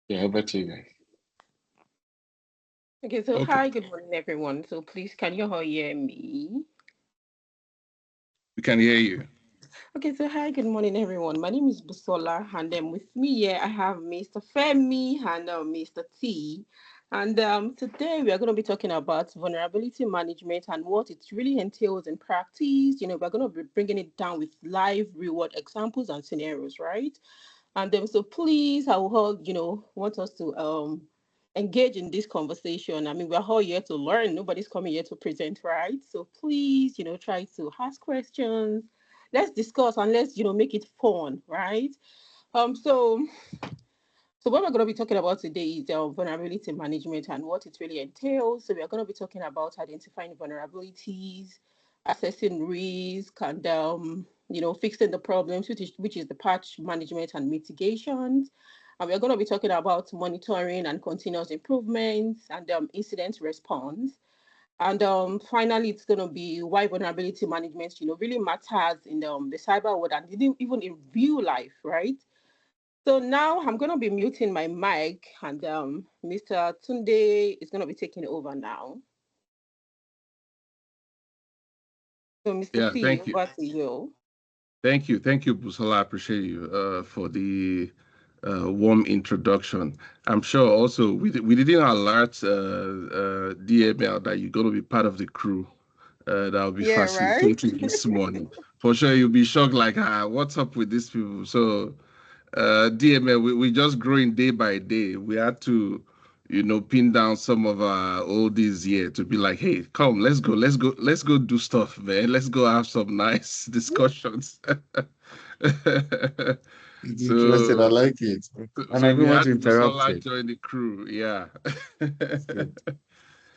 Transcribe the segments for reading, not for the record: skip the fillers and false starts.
Yeah, over to you guys. Okay, so Okay, hi, good morning, everyone. So please, can you all hear me? we can hear you. Okay, so hi, good morning, everyone. My name is Busola, and with me here I have Mr. Femi and Mr. T. And today we are going to be talking about vulnerability management and what it really entails in practice. We're going to be bringing it down with live, real-world examples and scenarios, right? And so please, I will all, want us to engage in this conversation. I mean, we're all here to learn. Nobody's coming here to present, right? So please, try to ask questions. Let's discuss and let's, make it fun, right? So what we're going to be talking about today is vulnerability management and what it really entails. So we are going to be talking about identifying vulnerabilities, assessing risk, and fixing the problems, which is the patch management and mitigations. And we're going to be talking about monitoring and continuous improvements and incident response. And finally, it's going to be why vulnerability management, really matters in the cyber world and even in real life, right? So now I'm going to be muting my mic, and Mr. Tunde is going to be taking over now. So Mr. Yeah, T, thank you. over to you. Thank you, Busola. I appreciate you for the warm introduction. I'm sure also we didn't alert DML that you're going to be part of the crew that will be Yeah, right? facilitating this morning. For sure, you'll be shocked like, what's up with these people? So, DML, we just growing day by day. We had to, pin down some of our oldies here to be like, hey, come, let's go do stuff, man. Let's go have some nice discussions. It's interesting. I so, like it. And I so we don't want to had interrupt Busola it. join the crew. Yeah. It's good.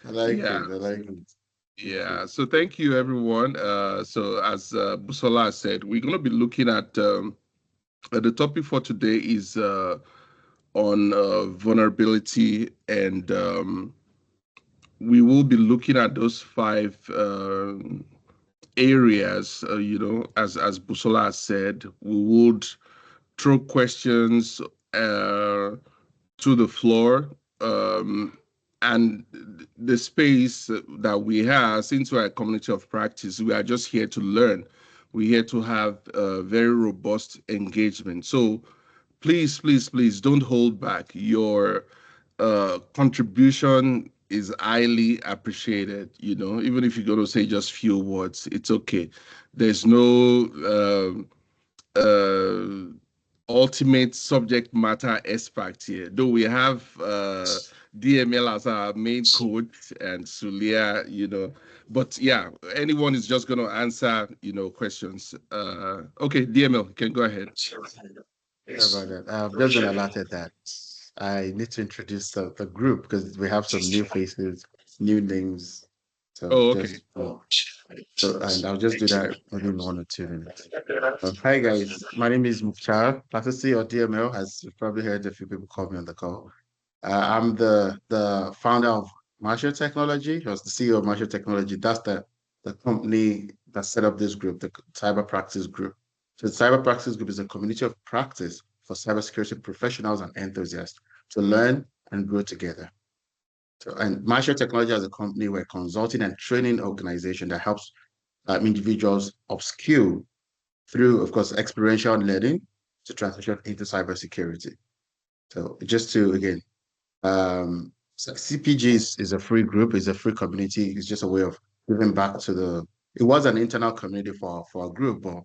I like Yeah. it. I like it. Okay. Yeah, so thank you, everyone. So as Busola said, we're going to be looking at the topic for today is on vulnerability, and we will be looking at those five areas. As Busola said, we would throw questions to the floor. And the space that we have, since we're a community of practice, we are just here to learn. We're here to have very robust engagement. So please don't hold back. Your contribution is highly appreciated. Even if you're going to say just few words, it's okay. There's no uh, ultimate subject matter expert here. Though we have DML as our main coach and Sulia, but yeah, anyone is just going to answer, questions. Okay, DML, you can go ahead. Sorry about that. I've just been alerted that I need to introduce the group because we have some new faces, new names. So Oh, okay. just so, and I'll just do that maybe in 1 or 2 minutes. Hi guys, my name is Mukhtar, Platisi or DML, as you've probably heard a few people call me on the call. I'm the founder of Marshall Technology. I was the CEO of Marshall Technology. That's the company that set up this group, the Cyber Practice Group. So the Cyber Practice Group is a community of practice for cybersecurity professionals and enthusiasts to learn and grow together. So, and Marshall Technology as a company, we're a consulting and training organization that helps individuals upskill through, of course, experiential learning to transition into cybersecurity. So just to again so CPG is a free group, is a free community. It's just a way of giving back to it was an internal community for a group, but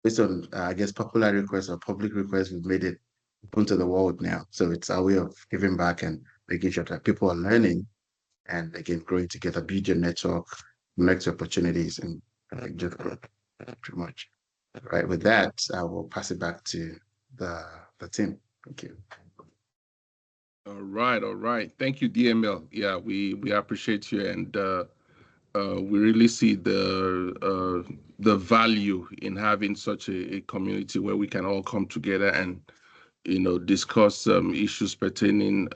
based on, I guess, popular requests or public requests, we've made it open to the world now. So it's a way of giving back and making sure that people are learning and again, growing together, build your network, connect opportunities and just grow pretty much. Right. With that, I will pass it back to the team. Thank you. All right. Thank you, DML. Yeah, we appreciate you, and we really see the value in having such a community where we can all come together and discuss issues pertaining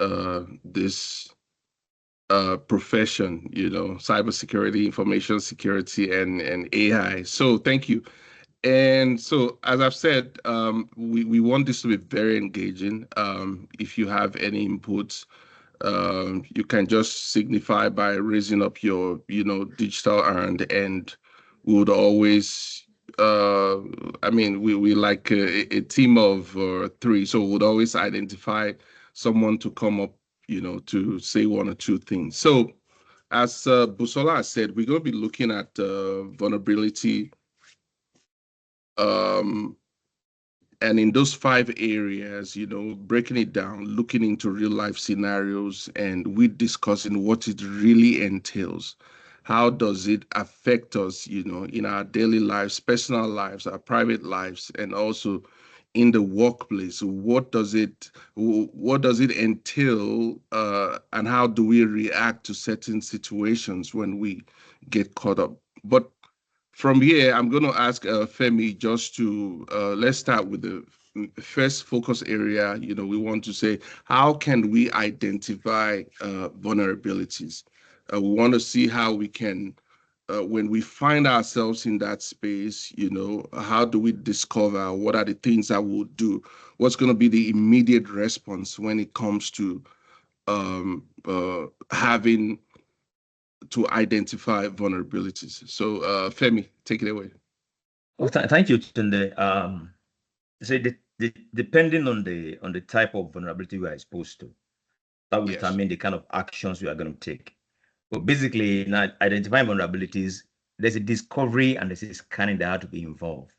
this profession, cybersecurity, information security, and AI. So thank you. And so, as I've said, we want this to be very engaging. If you have any inputs, you can just signify by raising up your, digital hand, and we would always, uh, I mean, we like a team of three, so we would always identify someone to come up, to say one or two things. So, as Busola has said, we're going to be looking at vulnerability. Um, and in those five areas, breaking it down, looking into real life scenarios, and we discussing what it really entails. How does it affect us, in our daily lives, personal lives, our private lives, and also in the workplace? What does it entail, and how do we react to certain situations when we get caught up? But from here, I'm going to ask Femi just to let's start with the first focus area. We want to say, how can we identify vulnerabilities? We want to see how we can, when we find ourselves in that space, how do we discover what are the things that we'll do? What's going to be the immediate response when it comes to having to identify vulnerabilities? So, Femi, take it away. Well, thank you, Tunde. So depending on the type of vulnerability we are exposed to, that will Yes. determine the kind of actions we are going to take. But basically, in identifying vulnerabilities, there's a discovery and there's a scanning that have to be involved.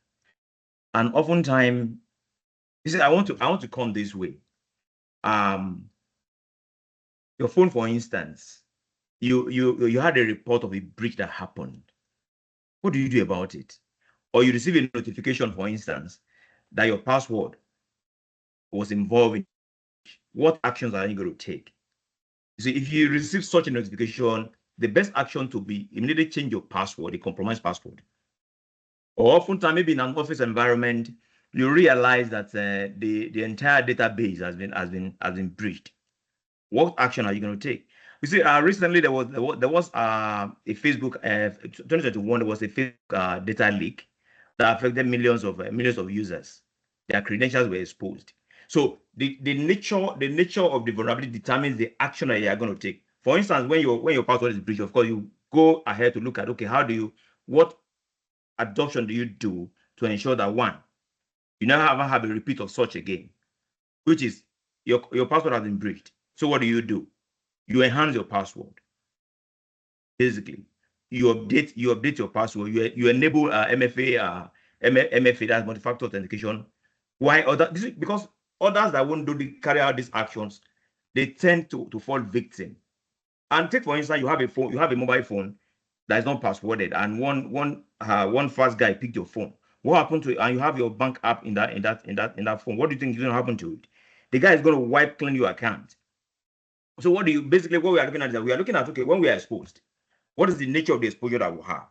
And oftentimes, you see, I want to come this way. Um, your phone, for instance, you had a report of a breach that happened. What do you do about it? Or you receive a notification, for instance, that your password was involved in a breach. What actions are you going to take? You see, if you receive such a notification, the best action to be immediately change your password, a compromised password. Or oftentimes, maybe in an office environment, you realize that the entire database has been breached. What action are you going to take? You see, recently there was a Facebook 2021. There was a Facebook data leak that affected millions of users. Their credentials were exposed. So the nature of the vulnerability determines the action that you are going to take. For instance, when your password is breached, of course you go ahead to look at, okay, what adoption do you do to ensure that, one, you never ever have a repeat of such again, which is your password has been breached. So what do? You enhance your password. Basically, you update your password. You enable MFA, that's multi-factor authentication. Why this is because others that won't carry out these actions, they tend to fall victim. And take for instance, you have a mobile phone that is not passworded, and one fast guy picked your phone. What happened to it? And you have your bank app in that phone. What do you think is going to happen to it? The guy is going to wipe clean your account. So what we are looking at is that we are looking at, okay, when we are exposed, what is the nature of the exposure that we have?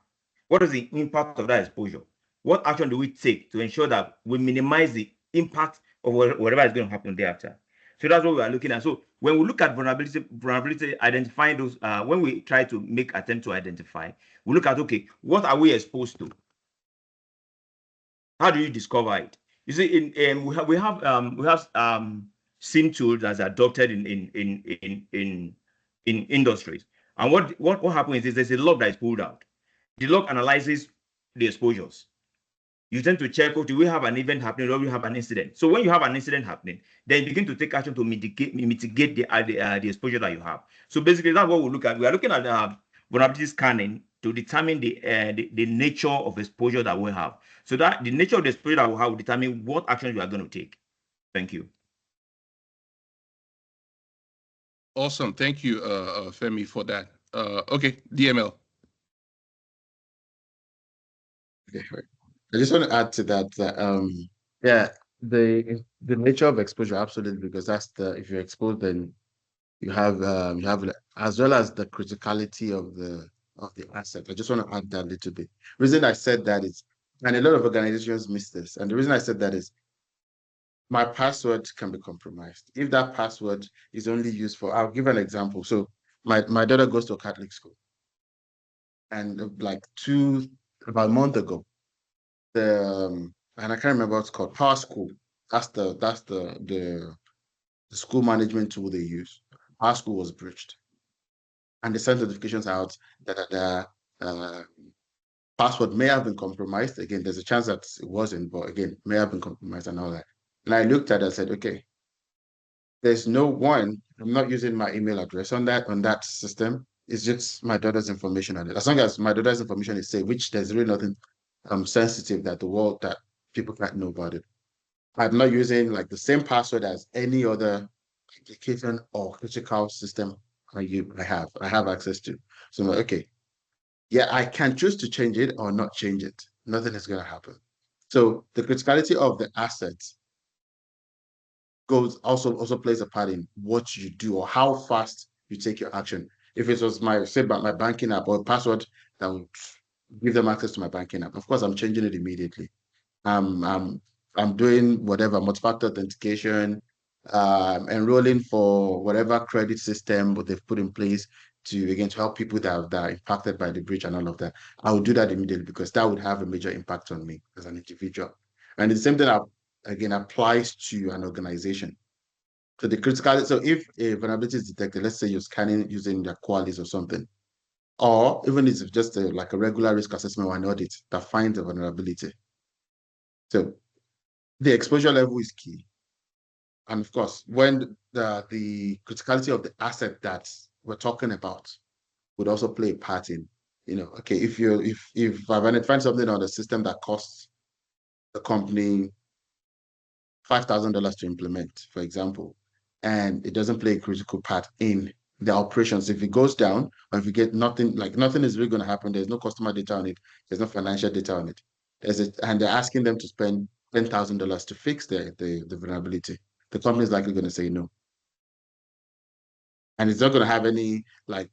What is the impact of that exposure? What action do we take to ensure that we minimize the impact of whatever is going to happen thereafter? So that's what we are looking at. So when we look at vulnerability, identifying those, when we try to make attempt to identify, we look at, okay, what are we exposed to? How do you discover it? You see, we have SIM tools that's adopted in industries. And what happens is there's a log that is pulled out. The log analyzes the exposures. You tend to check, okay, do we have an event happening, or do we have an incident? So when you have an incident happening, then you begin to take action to mitigate the exposure that you have. So basically, that's what we look at. We are looking at vulnerability scanning to determine the nature of exposure that we have. So that the nature of the exposure that we have will determine what actions we are going to take. Thank you. Awesome. Thank you, Femi, for that. Okay, DML. Okay, right. I just want to add to that yeah, the nature of exposure, absolutely, because that's the if you're exposed, then you have as well as the criticality of the asset. I just want to add that a little bit. Reason I said that is, and a lot of organizations miss this, and the reason I said that is my password can be compromised. If that password is only used for, I'll give an example. So my daughter goes to a Catholic school, and like about a month ago, and I can't remember what it's called, Power School. That's the school management tool they use. Power School was breached, and they sent notifications out that the password may have been compromised. Again, there's a chance that it wasn't, but again, may have been compromised and all that. And I looked at it and said, okay, there's no one. I'm not using my email address on that system. It's just my daughter's information on it. As long as my daughter's information is safe, which there's really nothing sensitive that people can't know about it. I'm not using like the same password as any other application or critical system I have access to. So I'm like, okay, yeah, I can choose to change it or not change it. Nothing is going to happen. So the criticality of the assets goes also plays a part in what you do or how fast you take your action. If it was my banking app or password that would give them access to my banking app, of course I'm changing it immediately. I'm I'm I'm doing whatever multi-factor authentication, enrolling for whatever credit system what they've put in place to help people that are impacted by the breach and all of that. I would do that immediately because that would have a major impact on me as an individual. And the same thing again applies to an organization. So if a vulnerability is detected, let's say you're scanning using the Qualys or something, or even if it's just like a regular risk assessment or an audit that finds a vulnerability. So the exposure level is key. And of course, when the criticality of the asset that we're talking about would also play a part in, okay, if I've identified something on the system that costs the company $5,000 to implement, for example, and it doesn't play a critical part in the operations. If it goes down, or if you get nothing, like nothing is really going to happen, there's no customer data on it, there's no financial data on it. And they're asking them to spend $10,000 to fix the vulnerability. The company is likely going to say no. And it's not going to have any like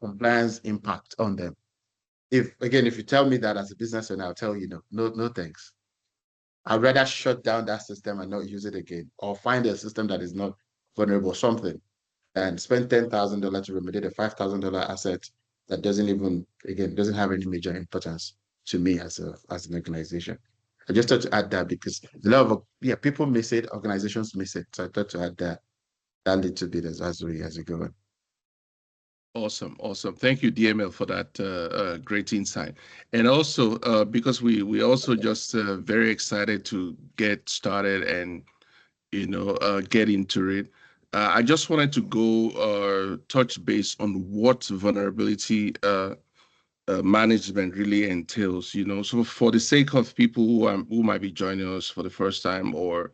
compliance impact on them. If you tell me that as a business owner, I'll tell you no, no, no thanks. I'd rather shut down that system and not use it again, or find a system that is not vulnerable, something, and spend $10,000 to remediate a $5,000 asset that doesn't have any major importance to me as an organization. I just thought to add that because a lot of people miss it, organizations miss it. So I thought to add that little bit as we go on. Awesome, awesome. Thank you, DML, for that great insight. And also, because we also just very excited to get started and get into it. I just wanted to go touch base on what vulnerability management really entails. So for the sake of people who might be joining us for the first time, or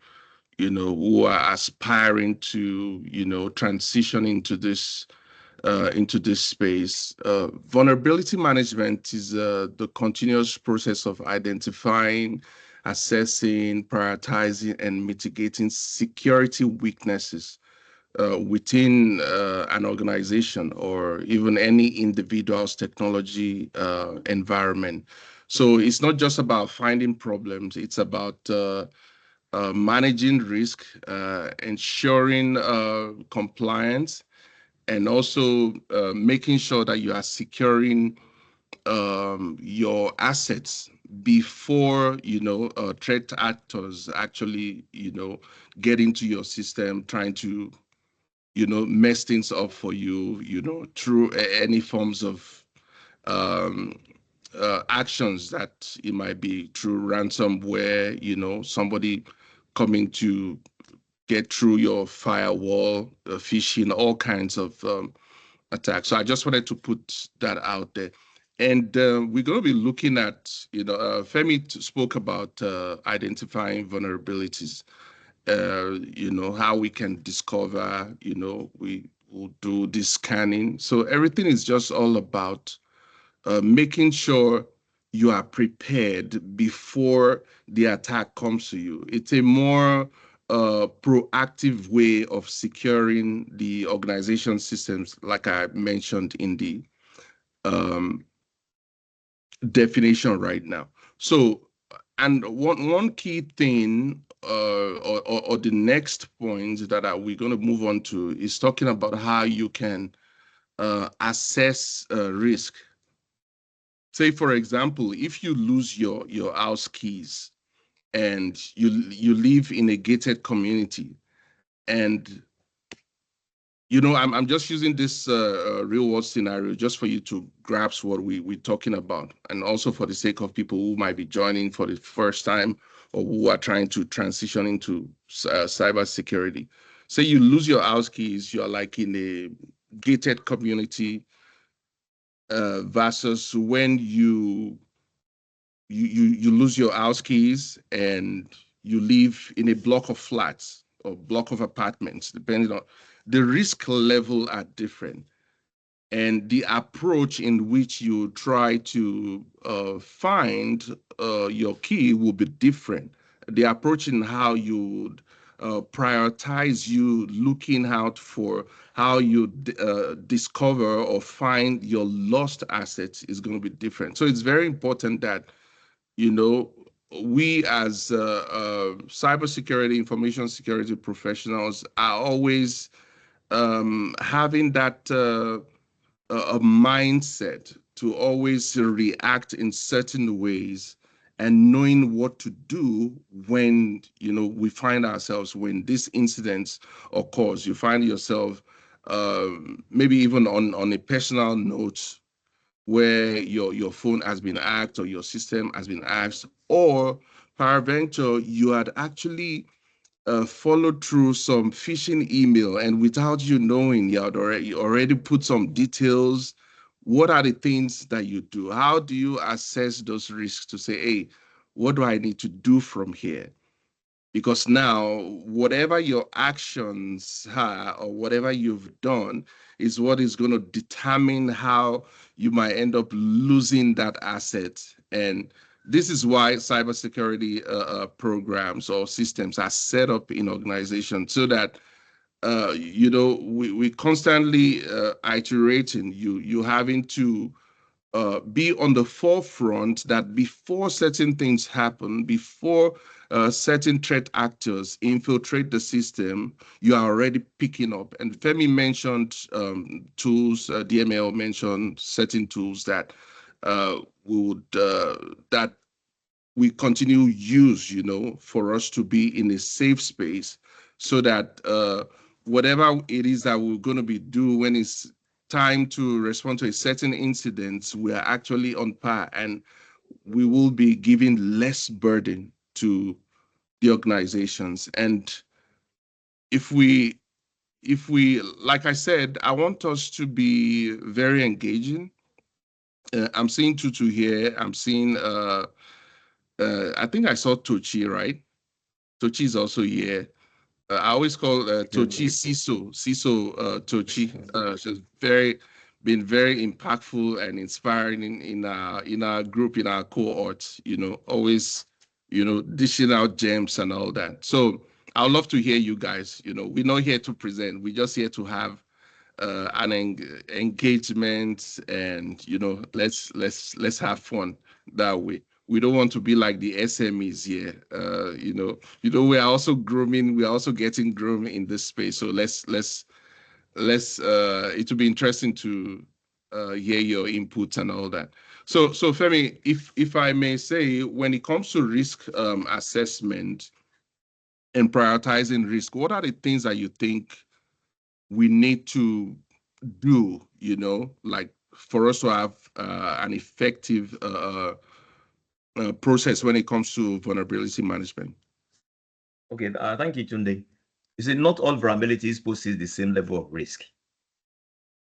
who are aspiring to transition into this space. Vulnerability management is the continuous process of identifying, assessing, prioritizing, and mitigating security weaknesses within an organization or even any individual's technology environment. So it's not just about finding problems, it's about managing risk, ensuring compliance, and also making sure that you are securing your assets before threat actors actually get into your system trying to mess things up for you through any forms of um, actions that it might be through ransomware, somebody coming to get through your firewall, phishing, all kinds of attack. So I just wanted to put that out there. And we're going to be looking at, Femi spoke about identifying vulnerabilities, how we can discover, we will do this scanning. So everything is just all about making sure you are prepared before the attack comes to you. It's a more proactive way of securing the organization systems, like I mentioned in the um, definition right now. So, and one key thing, or the next point that we're going to move on to is talking about how you can assess risk say, for example, if you lose your house keys and you live in a gated community, and I'm just using this real world scenario just for you to grasp what we're talking about, and also for the sake of people who might be joining for the first time or who are trying to transition into cybersecurity. Say you lose your house keys, you're like in a gated community versus when you lose your house keys and you live in a block of flats or block of apartments, depending on the risk level are different. And the approach in which you try to find your key will be different. The approach in how you would prioritize you looking out for how you discover or find your lost assets is going to be different. So it's very important that we as cybersecurity, information security professionals are always having that a mindset to always react in certain ways and knowing what to do when we find ourselves when this incident occurs. You find yourself maybe even on a personal note where your phone has been hacked or your system has been hacked, or peradventure you had actually followed through some phishing email, and without you knowing, you already put some details. What are the things that you do? How do you assess those risks to say, hey, what do I need to do from here? Because now, whatever your actions are or whatever you've done is what is going to determine how you might end up losing that asset. And this is why cybersecurity programs or systems are set up in organizations so that we constantly iterating. You having to be on the forefront that before certain things happen, before certain threat actors infiltrate the system, you are already picking up. And Femi mentioned tools, DML mentioned certain tools that that we continue use, for us to be in a safe space so that whatever it is that we're going to be doing when it's time to respond to a certain incident, we are actually on par and we will be giving less burden to the organizations. And if we, like I said, I want us to be very engaging. I'm seeing Tutu here. I'm seeing, I think I saw Tochi, right? Tochi is also here. I always call Tochi Tochi. She's been very impactful and inspiring in our group, in our cohort. Always dishing out gems and all that. So I'd love to hear you guys. We're not here to present. We're just here to have an engagement, and let's have fun that way. We don't want to be like the SMEs here. We are also grooming. We are also getting groomed in this space. So let's. It will be interesting to hear your inputs and all that. So Femi, if I may say, when it comes to risk assessment and prioritizing risk, what are the things that you think we need to do, like for us to have an effective process when it comes to vulnerability management? Okay, thank you, Tunde. You see, not all vulnerabilities poses the same level of risk.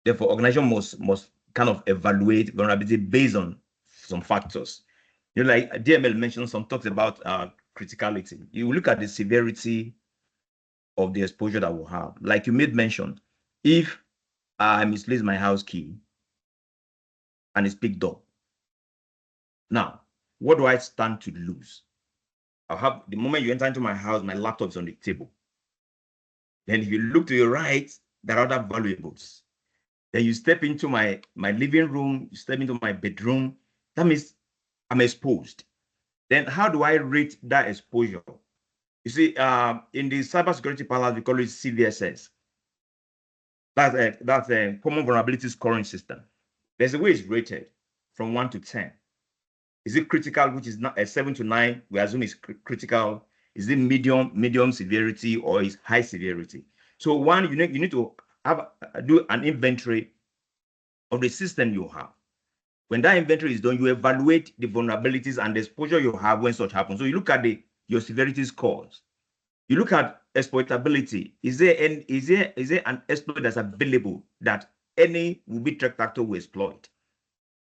Therefore, organization must kind of evaluate vulnerability based on some factors. Like DML mentioned, some talks about criticality. You look at the severity of the exposure that we'll have. Like you made mention, if I misplace my house key and it's picked up, now what do I stand to lose? I'll have the moment you enter into my house, my laptop is on the table. Then if you look to your right, there are other valuables. Then you step into my living room, you step into my bedroom. That means I'm exposed. Then how do I rate that exposure? You see, in the cybersecurity parlance, we call it CVSS. That's a common vulnerability scoring system. There's a way it's rated from 1 to 10. Is it critical, which is not a 7 to 9? We assume is critical. Is it medium severity, or is high severity? So one, you need to have do an inventory of the system you have. When that inventory is done, you evaluate the vulnerabilities and the exposure you have when such happens. So you look at your severity scores. You look at exploitability. Is there an exploit that's available that any will be threat actor will exploit?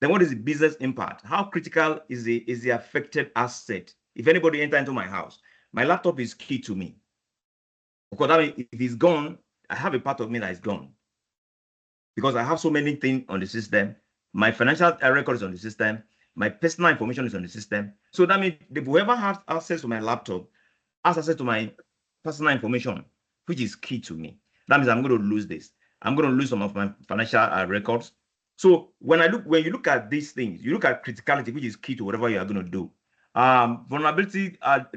Then what is the business impact? How critical is the affected asset? If anybody enter into my house, my laptop is key to me. Because I mean, if it's gone, I have a part of me that is gone. Because I have so many things on the system. My financial record is on the system. My personal information is on the system. So that means whoever has access to my laptop has access to my personal information, which is key to me. That means I'm going to lose this. I'm going to lose some of my financial records. So when you look at these things, you look at criticality, which is key to whatever you are going to do. Vulnerability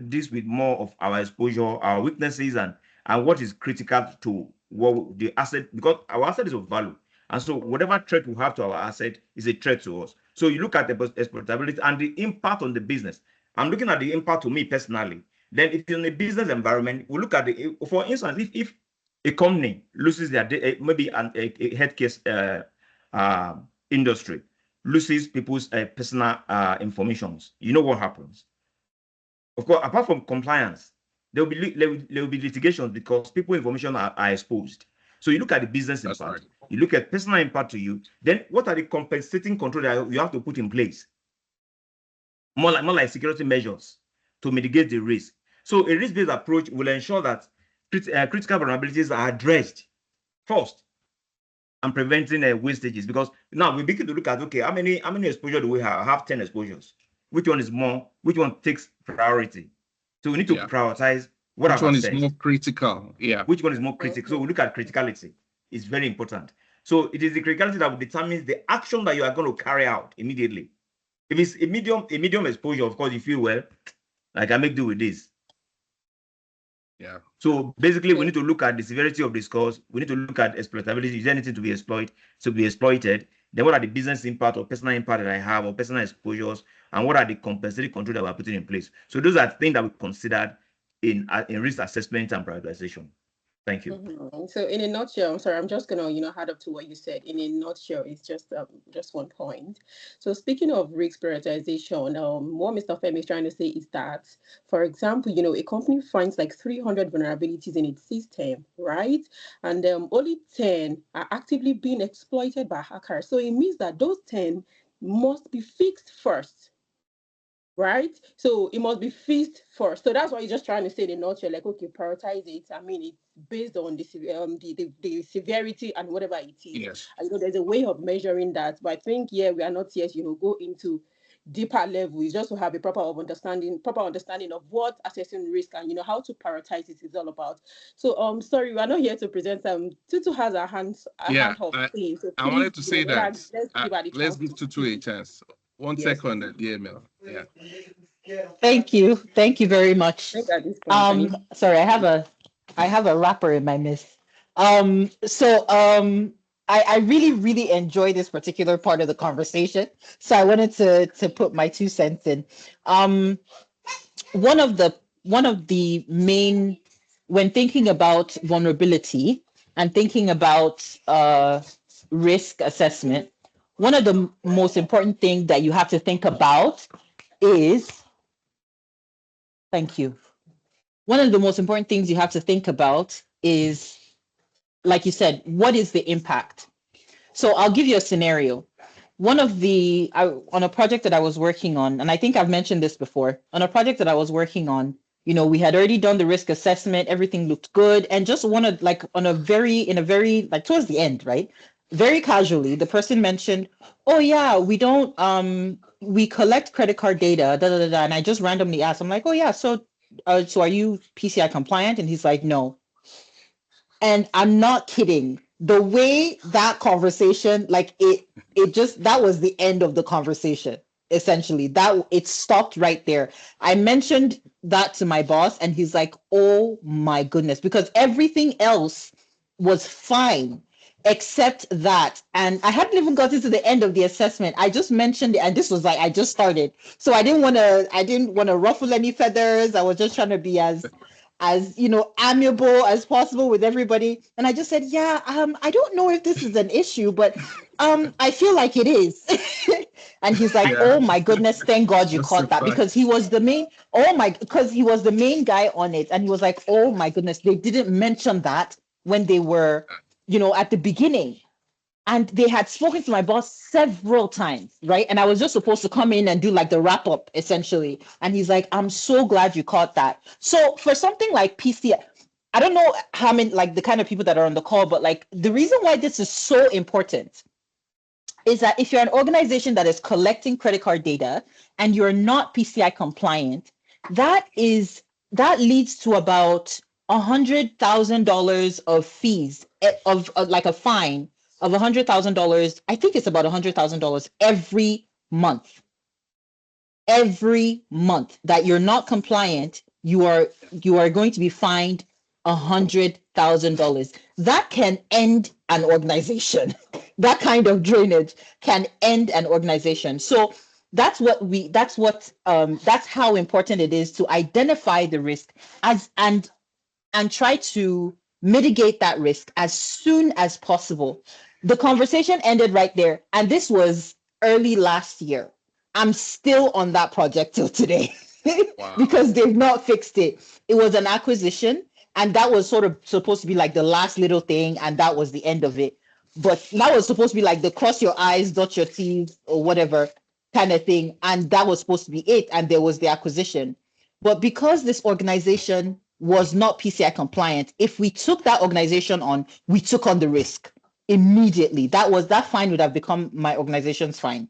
deals with more of our exposure, our weaknesses, and what is critical to what the asset, because our asset is of value. And so whatever threat we have to our asset is a threat to us. So you look at the exploitability and the impact on the business. I'm looking at the impact to me personally. Then if you're in a business environment, we look at for instance, if a company loses their maybe a healthcare industry loses people's personal informations, you know what happens? Of course, apart from compliance, there will be litigations because people information are exposed. So you look at the business impact, right. You look at personal impact to you. Then what are the compensating controls that you have to put in place? More like security measures to mitigate the risk. So a risk-based approach will ensure that critical vulnerabilities are addressed first and preventing wastages. Because now we begin to look at, okay, how many exposure do we have? I have 10 exposures. Which one is more? Which one takes priority? So we need to prioritize what which one is more critical. Yeah. Which one is more critical? So we look at criticality. It's very important. So it is the criticality that will determine the action that you are going to carry out immediately. If it's a medium exposure, of course, you feel, well, I can make do with this. Yeah. So basically, we need to look at the severity of the scores. We need to look at exploitability. Is there anything to be exploited? Then what are the business impact or personal impact that I have, or personal exposures, and what are the compensatory controls that we're putting in place? So those are things that we considered in risk assessment and prioritization. Thank you. So in a nutshell, I'm sorry, I'm just gonna add up to what you said. In a nutshell, it's just one point. So speaking of risk prioritization, what Mr. Femi is trying to say is that, for example, a company finds like 300 vulnerabilities in its system, right? And only 10 are actively being exploited by hackers. So it means that those 10 must be fixed first. Right, so it must be fixed first. So that's why you're just trying to say in a nutshell, like, okay, prioritize it. I mean, it's based on the severity and whatever it is. Yes. There's a way of measuring that, but I think we are not yet go into deeper level. It's just to have a proper understanding of what assessing risk and how to prioritize it is all about. So sorry, we are not here to present. Tutu has a hand of things. So I wanted to say that let's give Tutu a chance. One second at the email. Yeah. Thank you very much. Sorry, I have a wrapper in my midst. I really enjoy this particular part of the conversation. So I wanted to put my 2 cents in. One of the main, when thinking about vulnerability and thinking about risk assessment, one of the most important things that you have to think about is, thank you. One of the most important things you have to think about is, like you said, what is the impact? So I'll give you a scenario. On a project that I was working on, and I think I've mentioned this before, on a project that I was working on, we had already done the risk assessment, everything looked good, and just wanted, like, in a very, like, towards the end, right? Very casually, the person mentioned, oh yeah, we don't, we collect credit card data, and I just randomly asked, I'm like, oh yeah, so are you PCI compliant? And he's like, no. And I'm not kidding. The way that conversation, like, it just, that was the end of the conversation. Essentially, that it stopped right there. I mentioned that to my boss, and he's like, oh my goodness, because everything else was fine. except that. And I hadn't even gotten to the end of the assessment. I just mentioned it, and this was like I just started. So I didn't want to ruffle any feathers. I was just trying to be as amiable as possible with everybody. And I just said, yeah, I don't know if this is an issue, but I feel like it is. And he's like, Yeah, oh my goodness, thank God you caught that, justify. because he was the main, because he was the main guy on it. And he was like, oh my goodness, they didn't mention that when they were, at the beginning. And they had spoken to my boss several times, right? And I was just supposed to come in and do like the wrap up essentially. And he's like, I'm so glad you caught that. So for something like PCI, I don't know how many, like the kind of people that are on the call, but like the reason why this is so important is that if you're an organization that is collecting credit card data and you're not PCI compliant, that leads to about $100,000 of fees, of like a fine of $100,000. I think it's about $100,000 every month that you're not compliant. You are going to be fined $100,000. That can end an organization. That kind of drainage can end an organization. So that's how important it is to identify the risk as and try to mitigate that risk as soon as possible. The conversation ended right there. And this was early last year. I'm still on that project till today Wow. because they've not fixed it. It was an acquisition, and that was sort of supposed to be like the last little thing, and that was the end of it. But that was supposed to be like the cross your eyes, dot your T's, or whatever kind of thing. And that was supposed to be it. And there was the acquisition. But because this organization was not PCI compliant, if we took that organization on, we took on the risk immediately. That fine would have become my organization's fine.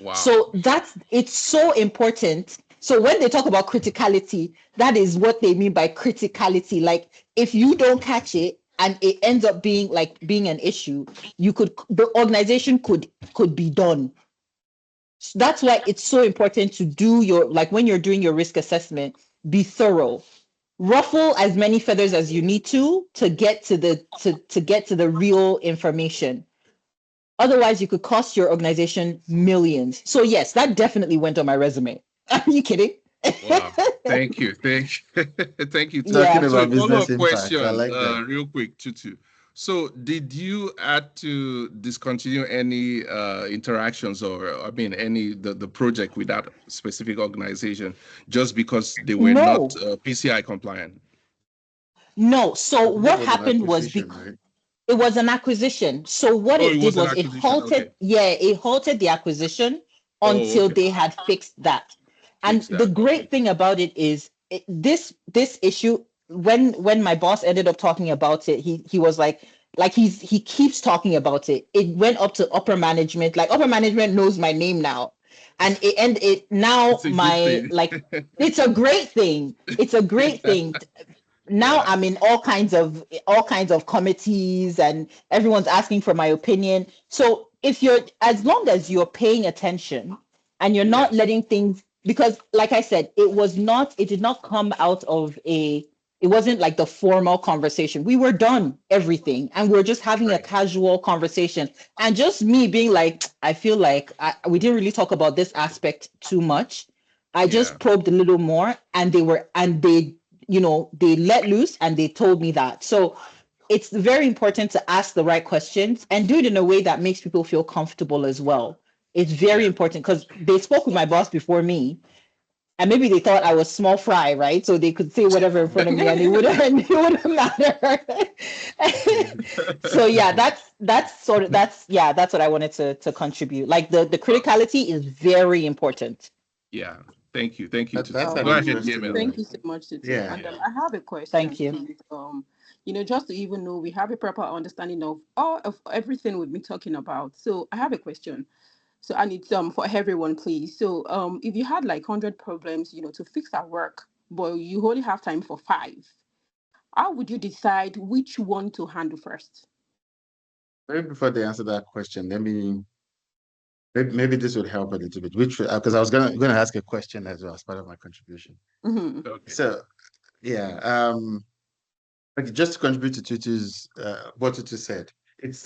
Wow. So it's so important. So when they talk about criticality, that is what they mean by criticality. Like if you don't catch it and it ends up being an issue, the organization could be done. So that's why it's so important to do when you're doing your risk assessment, be thorough. Ruffle as many feathers as you need to get to the real information. Otherwise, you could cost your organization millions. So yes, that definitely went on my resume. Are you kidding? Wow. Thank you. Thank you. Thank you. Yeah. Talking So a about business follow-up impact. I question, like that. real quick, Tutu. So did you had to discontinue any interactions or I mean any the project with that specific organization just because they were not No, PCI compliant? no. So I believe it what was an happened was acquisition, because right? it was an acquisition. So what Oh, it it did was an was it acquisition. halted, Okay. yeah, it halted the acquisition Oh, until okay. they had fixed that. And Fix the that. Okay. great thing about it is this issue, when my boss ended up talking about it, he was like he keeps talking about it. It went up to upper management. Like upper management knows my name now. And it now It's a good my thing. like it's a great thing. It's a great Yeah. thing. Now Yeah. I'm in all kinds of committees, and everyone's asking for my opinion. So as long as you're paying attention and you're not Yes. letting things, because like I said, it did not come out of it wasn't like the formal conversation. We were done everything and we're just having a Right. casual conversation. And just me being like, I feel like we didn't really talk about this aspect too much. I Yeah. just probed a little more, and they let loose and they told me that. So it's very important to ask the right questions and do it in a way that makes people feel comfortable as well. It's very Yeah. important because they spoke with my boss before me, and maybe they thought I was small fry, right? So they could say whatever in front of me and it wouldn't and it wouldn't matter. So yeah, that's what I wanted to contribute. Like the Wow. criticality is very important. Yeah. Thank you. Thank you, That's Tutu. an Go Um, ahead, interesting DML. Thank one. you so much, Titi. Yeah. And Yeah. I have a question, Thank you. please. Just to even know we have a proper understanding of all of everything we've been talking about. So I have a question. So and it's for everyone, please. So if you had like 100 problems, to fix at work, but you only have time for five, how would you decide which one to handle first? Maybe before they answer that question, maybe this would help a little bit. Which because I was gonna ask a question as well as part of my contribution. Mm-hmm. Okay. So yeah, okay, just to contribute to Tutu's what Tutu said.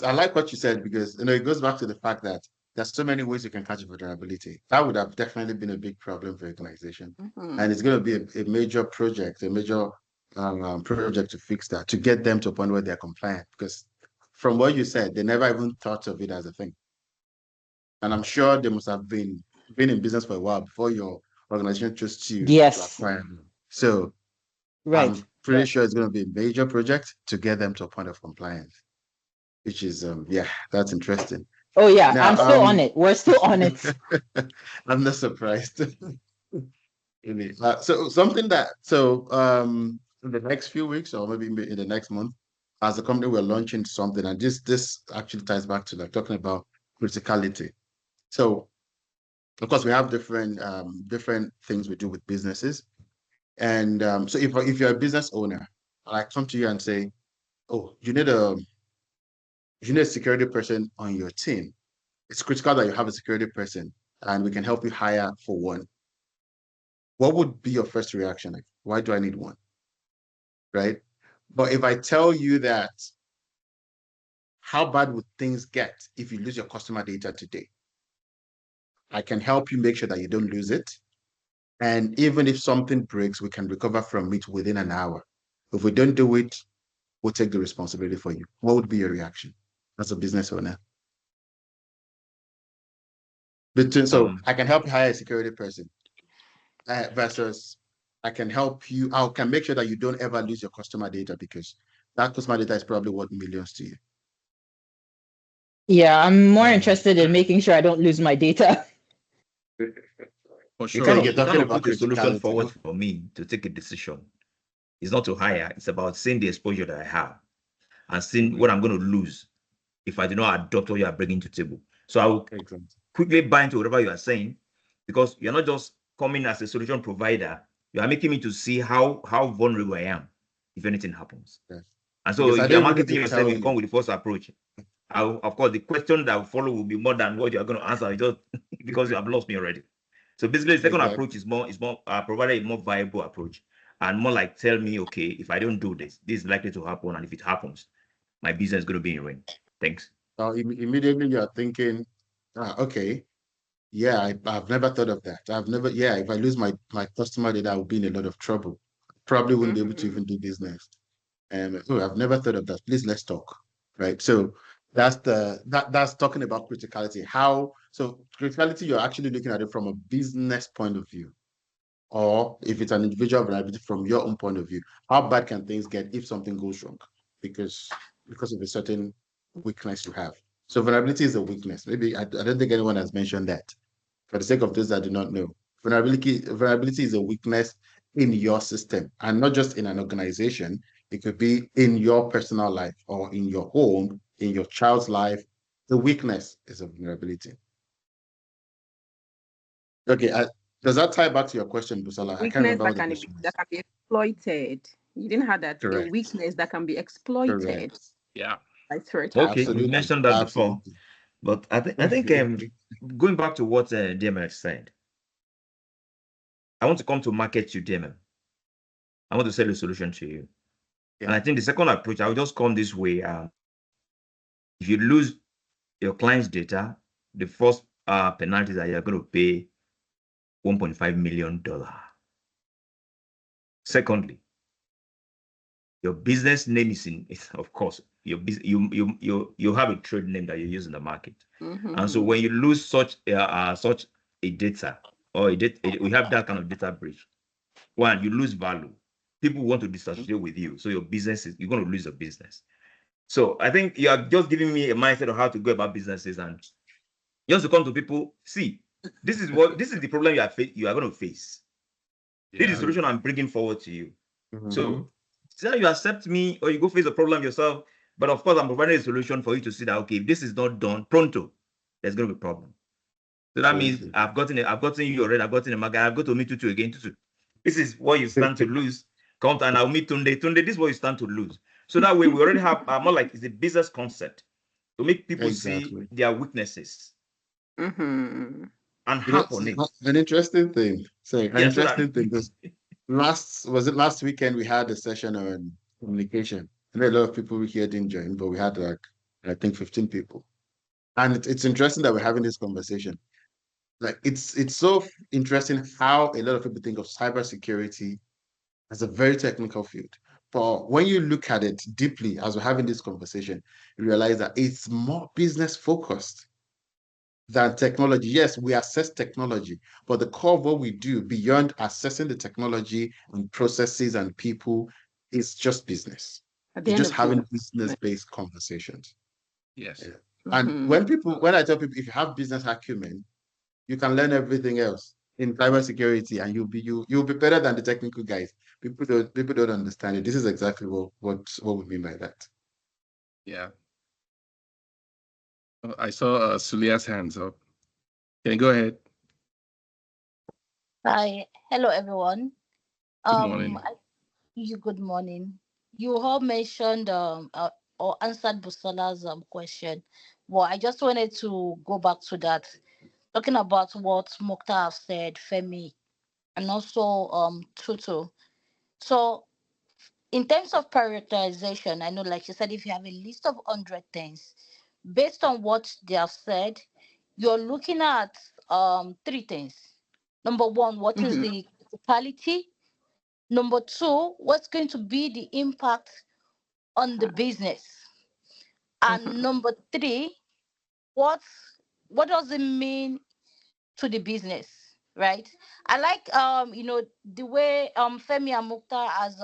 I like what you said because it goes back to the fact that there's so many ways you can catch a vulnerability. That would have definitely been a big problem for organization. And it's going to be a major project, a major project to fix that, to get them to a point where they're compliant. Because from what you said, they never even thought of it as a thing. And I'm sure they must have been in business for a while before your organization chose to Yes, acquire them. So right. I'm pretty sure it's going to be a major project to get them to a point of compliance, which is yeah, that's interesting. Oh yeah, Now I'm still on it. We're still on it. I'm not surprised. Really. In the next few weeks or maybe in the next month, as a company, we're launching something, and this actually ties back to like talking about criticality. So of course we have different things we do with businesses. And so if you're a business owner, I come to you and say, oh, you need a security person on your team. It's critical that you have a security person and we can help you hire for one. What would be your first reaction? Like, why do I need one? Right? But if I tell you that, how bad would things get if you lose your customer data today? I can help you make sure that you don't lose it. And even if something breaks, we can recover from it within an hour. If we don't do it, we'll take the responsibility for you. What would be your reaction as a business owner? So Um, I can help you hire a security person versus I can make sure that you don't ever lose your customer data because that customer data is probably worth millions to you. Yeah, I'm more Um, interested in making sure I don't lose my data. for you So sure. you're you kind talking of about put a solution criticality. forward for me to take a decision. It's not to hire, it's about seeing the exposure that I have and seeing what I'm going to lose if I do not adopt what you are bringing to the table. So I will Exactly. quickly buy into whatever you are saying because you're not just coming as a solution provider, you are making me to see how vulnerable I am if anything happens. Yes. And so Because I if you're don't even need marketing to yourself, tell you come you. with the first approach. Of course, the question that will follow will be more than what you are going to answer just because you have lost me already. So basically, the second approach Exactly. is more provided a more viable approach and more like tell me, okay, if I don't do this, this is likely to happen, and if it happens, my business is going to be in ruin. Thanks. Immediately you're thinking, okay, yeah, I've never thought of that. Yeah, if I lose my customer data, I will be in a lot of trouble. Probably wouldn't be able to even do business. And oh, I've never thought of that. Please let's talk. Right. So that's talking about criticality. So criticality, you're actually looking at it from a business point of view, or if it's an individual vulnerability from your own point of view. How bad can things get if something goes wrong? Because because of a certain weakness you have. So vulnerability is a weakness. Maybe I don't think anyone has mentioned that. For the sake of those that do not know, vulnerability is a weakness in your system and not just in an organization. It could be in your personal life or in your home, in your child's life. The weakness is a vulnerability. Okay, does that tie back to your question, Busala? I can't Weakness remember what the question that was. can be exploited. You didn't have that. A Correct. weakness that can be exploited Correct. Yeah. by threat Okay, you actors. Absolutely. mentioned that before, Absolutely. but I think going back to what DML said, I want to come to market you, DML. I want to sell a solution to you. And Yeah. I think the second approach, I will just come this way. If you lose your client's data, the first penalty that you're going to pay $1.5 million. Secondly, your business name is of course, you have a trade name that you use in the market. And so when you lose such a data or we have that kind of data breach, one, you lose value. People want to disassociate with you. So you're going to lose your business. So I think you are just giving me a mindset of how to go about businesses and just to come to people, see, this is the problem you are going to face. This is the Yeah. solution I'm bringing forward to you. Mhm. So either you accept me or you go face the problem yourself. But of course, I'm providing a solution for you to see that okay, if this is not done pronto, there's going to be a problem. So that means Absolutely. I've gotten you already. I've gotten a market. I've got to meet you again. Tutu. This is what you stand to lose. Come and I'll meet Tunde. Tunde, this is what you stand to lose. So that way, we already have more like it's a business concept to make people see Exactly. their weaknesses Mm-hmm. and harp on it. An interesting thing. Sorry, an Yeah, so that interesting thing because last weekend we had a session on communication. I know a lot of people here didn't join, but we had like and I think 15 people. And it's interesting that we're having this conversation. Like it's so interesting how a lot of people think of cybersecurity as a very technical field. But when you look at it deeply as we're having this conversation, you realize that it's more business focused than technology. Yes, we assess technology, but the core of what we do beyond assessing the technology and processes and people is just business. At the It's end just of the having day. business-based conversations. Yes. Yeah. And Mm-hmm. when I tell people if you have business acumen, you can learn everything else in cybersecurity and you'll be better than the technical guys. People don't understand it. This is exactly what we mean by that. Yeah. I saw Sulia's hands up. Can you go ahead? Hi, hello everyone. Good morning. Good morning. You all mentioned or answered Busola's question. Well, I just wanted to go back to that, talking about what Mokta have said, Femi, and also Tutu. So in terms of prioritization, I know, like you said, if you have a list of 100 things, based on what they have said, you're looking at three things. Number one, what is Mm-hmm. the criticality? Number two, what's going to be the impact on the business? And Mm-hmm. number three, what what does it mean to the business? Right? I like the way Femi and Mukta has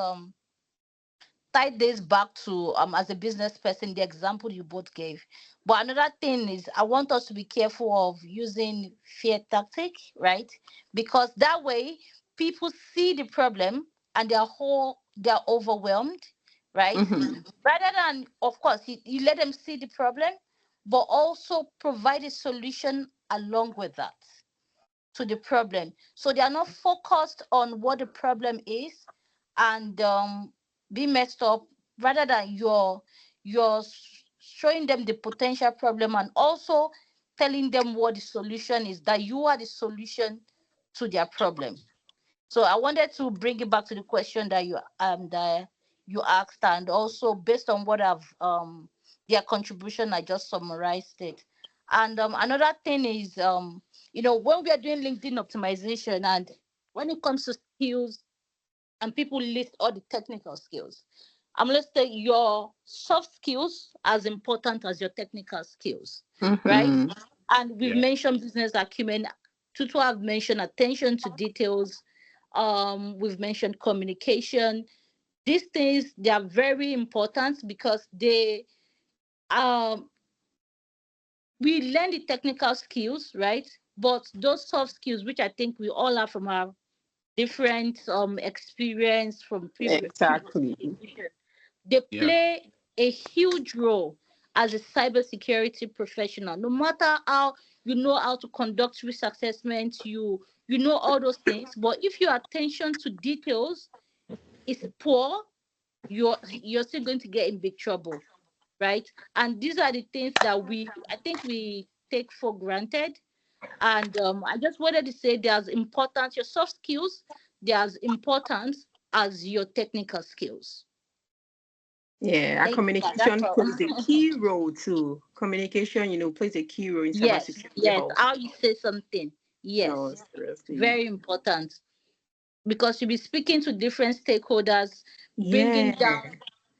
tied this back to as a business person, the example you both gave. But another thing is I want us to be careful of using fear tactic, right? Because that way people see the problem and they're overwhelmed, right? Mm-hmm. Rather than, of course, you let them see the problem, but also provide a solution along with that to the problem. So they are not focused on what the problem is and be messed up, rather than showing them the potential problem and also telling them what the solution is, that you are the solution to their problem. So I wanted to bring it back to the question that you asked, and also based on what I've their contribution, I just summarized it. And another thing is when we are doing LinkedIn optimization, and when it comes to skills, and people list all the technical skills, I'm going to say your soft skills as important as your technical skills, right? Mm-hmm. And we've Yeah. mentioned business acumen. Tutu have mentioned attention to details. We've mentioned communication. These things, they are very important because they um we learn the technical skills, right? But those soft skills, which I think we all have from our different experience from previous Exactly. institutions, they Yeah. play a huge role as a cybersecurity professional. No matter how you know how to conduct risk assessment, you know all those things, but if your attention to details is poor, you're still going to get in big trouble, right? And these are the things that I think we take for granted. And I just wanted to say there's importance, your soft skills, there's importance as your technical skills. Yeah, our Thank you. That's communication all. plays a key role too. Communication, plays a key role in Yes, cybersecurity yes. also. How you say something. Oh, Yes, seriously. very important, because you'll be speaking to different stakeholders, bringing Yeah.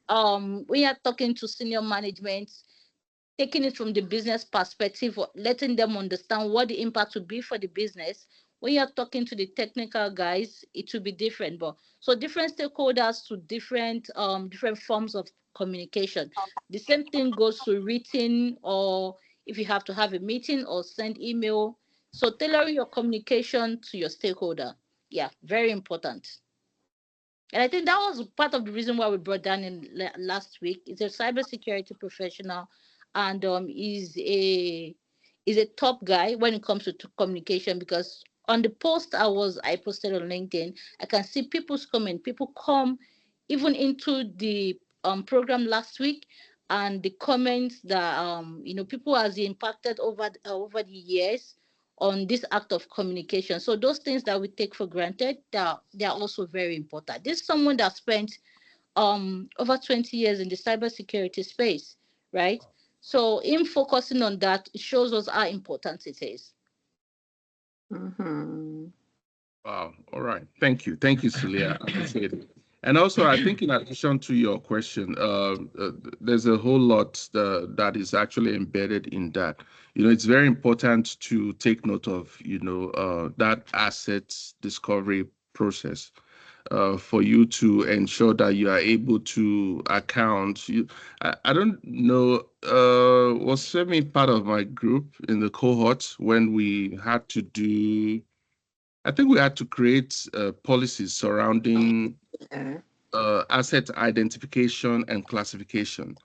down. We are talking to senior management, taking it from the business perspective, or letting them understand what the impact would be for the business. When you're talking to the technical guys, it will be different. But so different stakeholders to different forms of communication. The same thing goes to written, or if you have to have a meeting or send email. So tailoring your communication to your stakeholder. Yeah, very important. And I think that was part of the reason why we brought Dan in last week. He's a cybersecurity professional, and is a top guy when it comes to communication. Because on the post I posted on LinkedIn, I can see people's comment. People come even into the program last week, and the comments that people has impacted over the years on this act of communication. So those things that we take for granted, that they are also very important. This is someone that spent over 20 years in the cybersecurity space, right? So in focusing on that, it shows us how important it is. Mm-hmm. Wow. All right. Thank you, Celia. I appreciate it. And also, I think in addition to your question, there's a whole lot that is actually embedded in that. It's very important to take note of, that asset discovery process, for you to ensure that you are able to account. I don't know, was Femi part of my group in the cohort when we had to do, I think we had to create policies surrounding Yeah. asset identification and classification.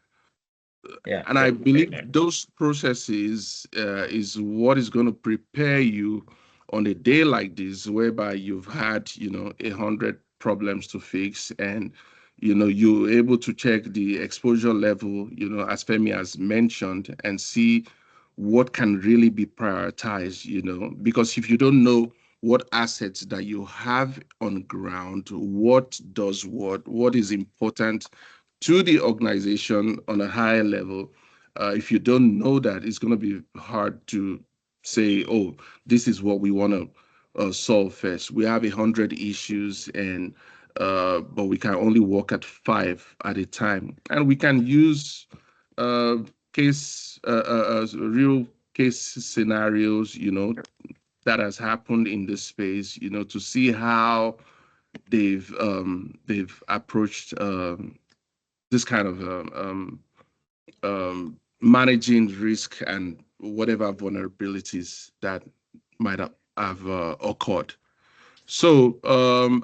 Yeah. And I believe those processes is what is going to prepare you on a day like this, whereby you've had, 100 problems to fix, and you're able to check the exposure level, as Femi has mentioned, and see what can really be prioritized, because if you don't know what assets that you have on ground, what does what is important to the organization on a higher level. If you don't know that, it's going to be hard to say, oh, this is what we want to solve first. We have 100 issues, and but we can only work at 5 at a time, and we can use uh, real case scenarios, that has happened in this space, to see how they've approached this kind of managing risk and whatever vulnerabilities that might have occurred. So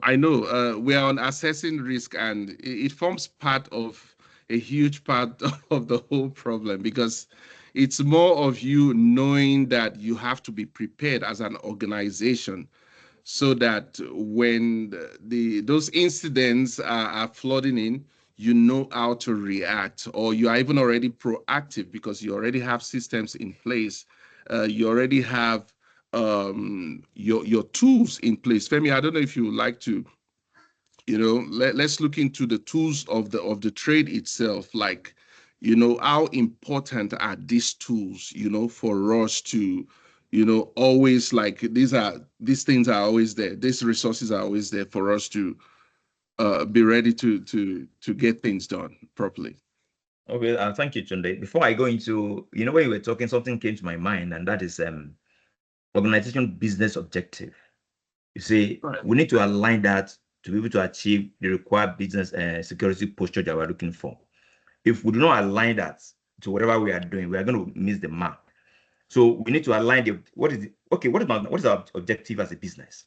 I know we are on assessing risk, and it forms part of a huge part of the whole problem, because it's more of you knowing that you have to be prepared as an organization, so that when those incidents are flooding in, you know how to react, or you are even already proactive because you already have systems in place. You already have your tools in place. Femi, I don't know if you would like to, let's look into the tools of the trade itself. Like, how important are these tools, for us to, always, like, these things are always there. These resources are always there for us to be ready to get things done properly. Okay, thank you, Tunde. Before I go into, when you were talking, something came to my mind, and that is organization business objective. You see, Right. we need to align that to be able to achieve the required business security posture that we're looking for. If we do not align that to whatever we are doing, we are going to miss the mark. So we need to align what is our objective as a business?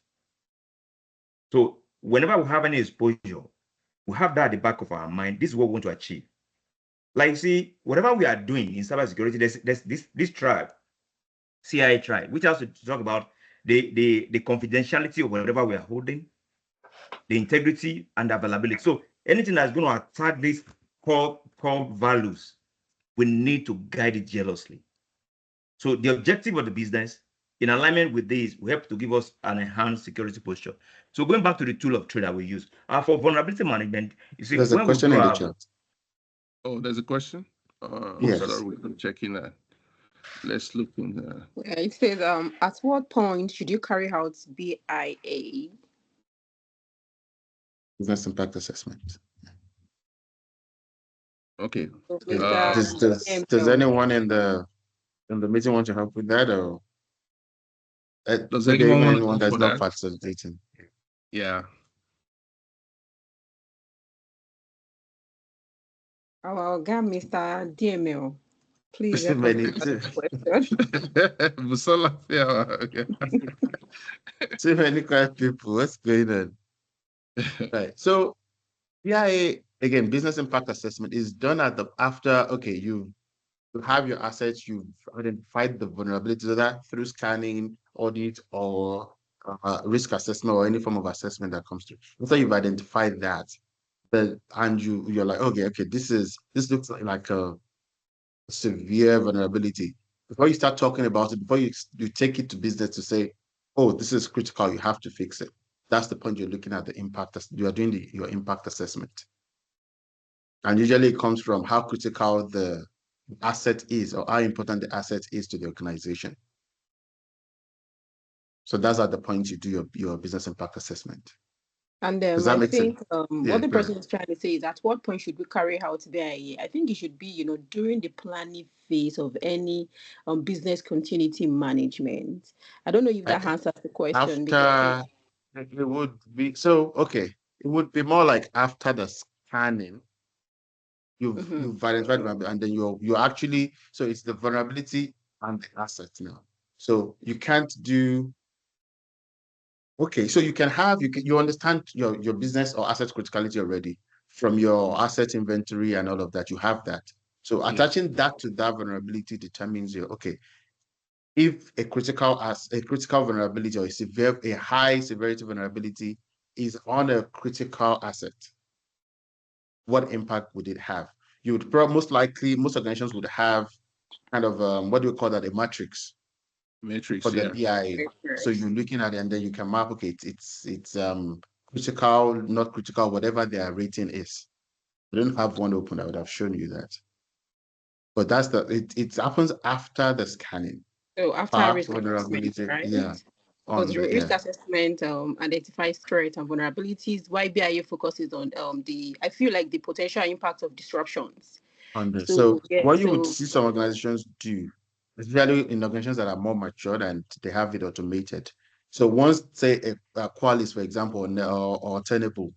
So whenever we have any exposure, we have that at the back of our mind. This is what we want to achieve. Like, see, whatever we are doing in cybersecurity, there's this tribe, CIA tribe, which has to talk about the confidentiality of whatever we are holding, the integrity and availability. So anything that's going to attack these core values, we need to guide it jealously. So the objective of the business, in alignment with this, will help to give us an enhanced security posture. So going back to the tool of trade that we use, for vulnerability management, you see, There's a when we question do in the our chat. Oh, there's a question. Yes. Sorry, we're checking that. Let's look in there. Yeah, it says, at what point should you carry out BIA? Business impact assessment. Okay. So, Uh, Does Mr. anyone in the meeting want to help with that, or does maybe anyone even want to anyone go that's for not that? facilitating? Yeah. Our guy, Mr. DML, please Too help us many, answer too, the question. Busola, yeah. Okay. too many quiet people. What's going on? Right. So BIA, again, business impact assessment is done after, okay, you have your assets, you've identified the vulnerabilities of that through scanning, audit, or risk assessment, or any form of assessment that comes through. After you've identified that, and you're like, okay, this looks like a severe vulnerability. Before you start talking about it, before you take it to business to say, oh, this is critical, you have to fix it. That's the point you're looking at the impact. You are doing your impact assessment. And usually it comes from how critical the asset is or how important the asset is to the organization. So that's at the point you do your business impact assessment. And Does that I make sense? think Yeah, what the go ahead. person is trying to say is at what point should we carry out the IE? I think it should be, during the planning phase of any business continuity management. I don't know if that I, answers the question because after it would be so okay. It would be more like after the scanning, Mhm. you've identified and then you're actually so it's the vulnerability and the asset now. So you can't do okay. So you understand your business or asset criticality already from your asset inventory and all of that. You have that. So Yeah. attaching that to that vulnerability determines your okay. If a critical vulnerability or a high severity vulnerability is on a critical asset, what impact would it have? You would probably most likely most organizations would have kind of what do you call that, a matrix for Matrix, the yeah. BIA. So you're looking at it and then you can map, okay, it's critical, not critical, whatever their rating is. I don't have one open, I would have shown you that. But it happens after the scanning. So after Past risk assessment, vulnerability, yeah. right? Because On the the risk yeah. assessment identifies threats and vulnerabilities, while BIA focuses on the I feel like the potential impact of disruptions. So So yeah, what you would so see some organizations do, especially in organizations that are more matured and they have it automated. So once, say, a Qualys, for example, or Tenable,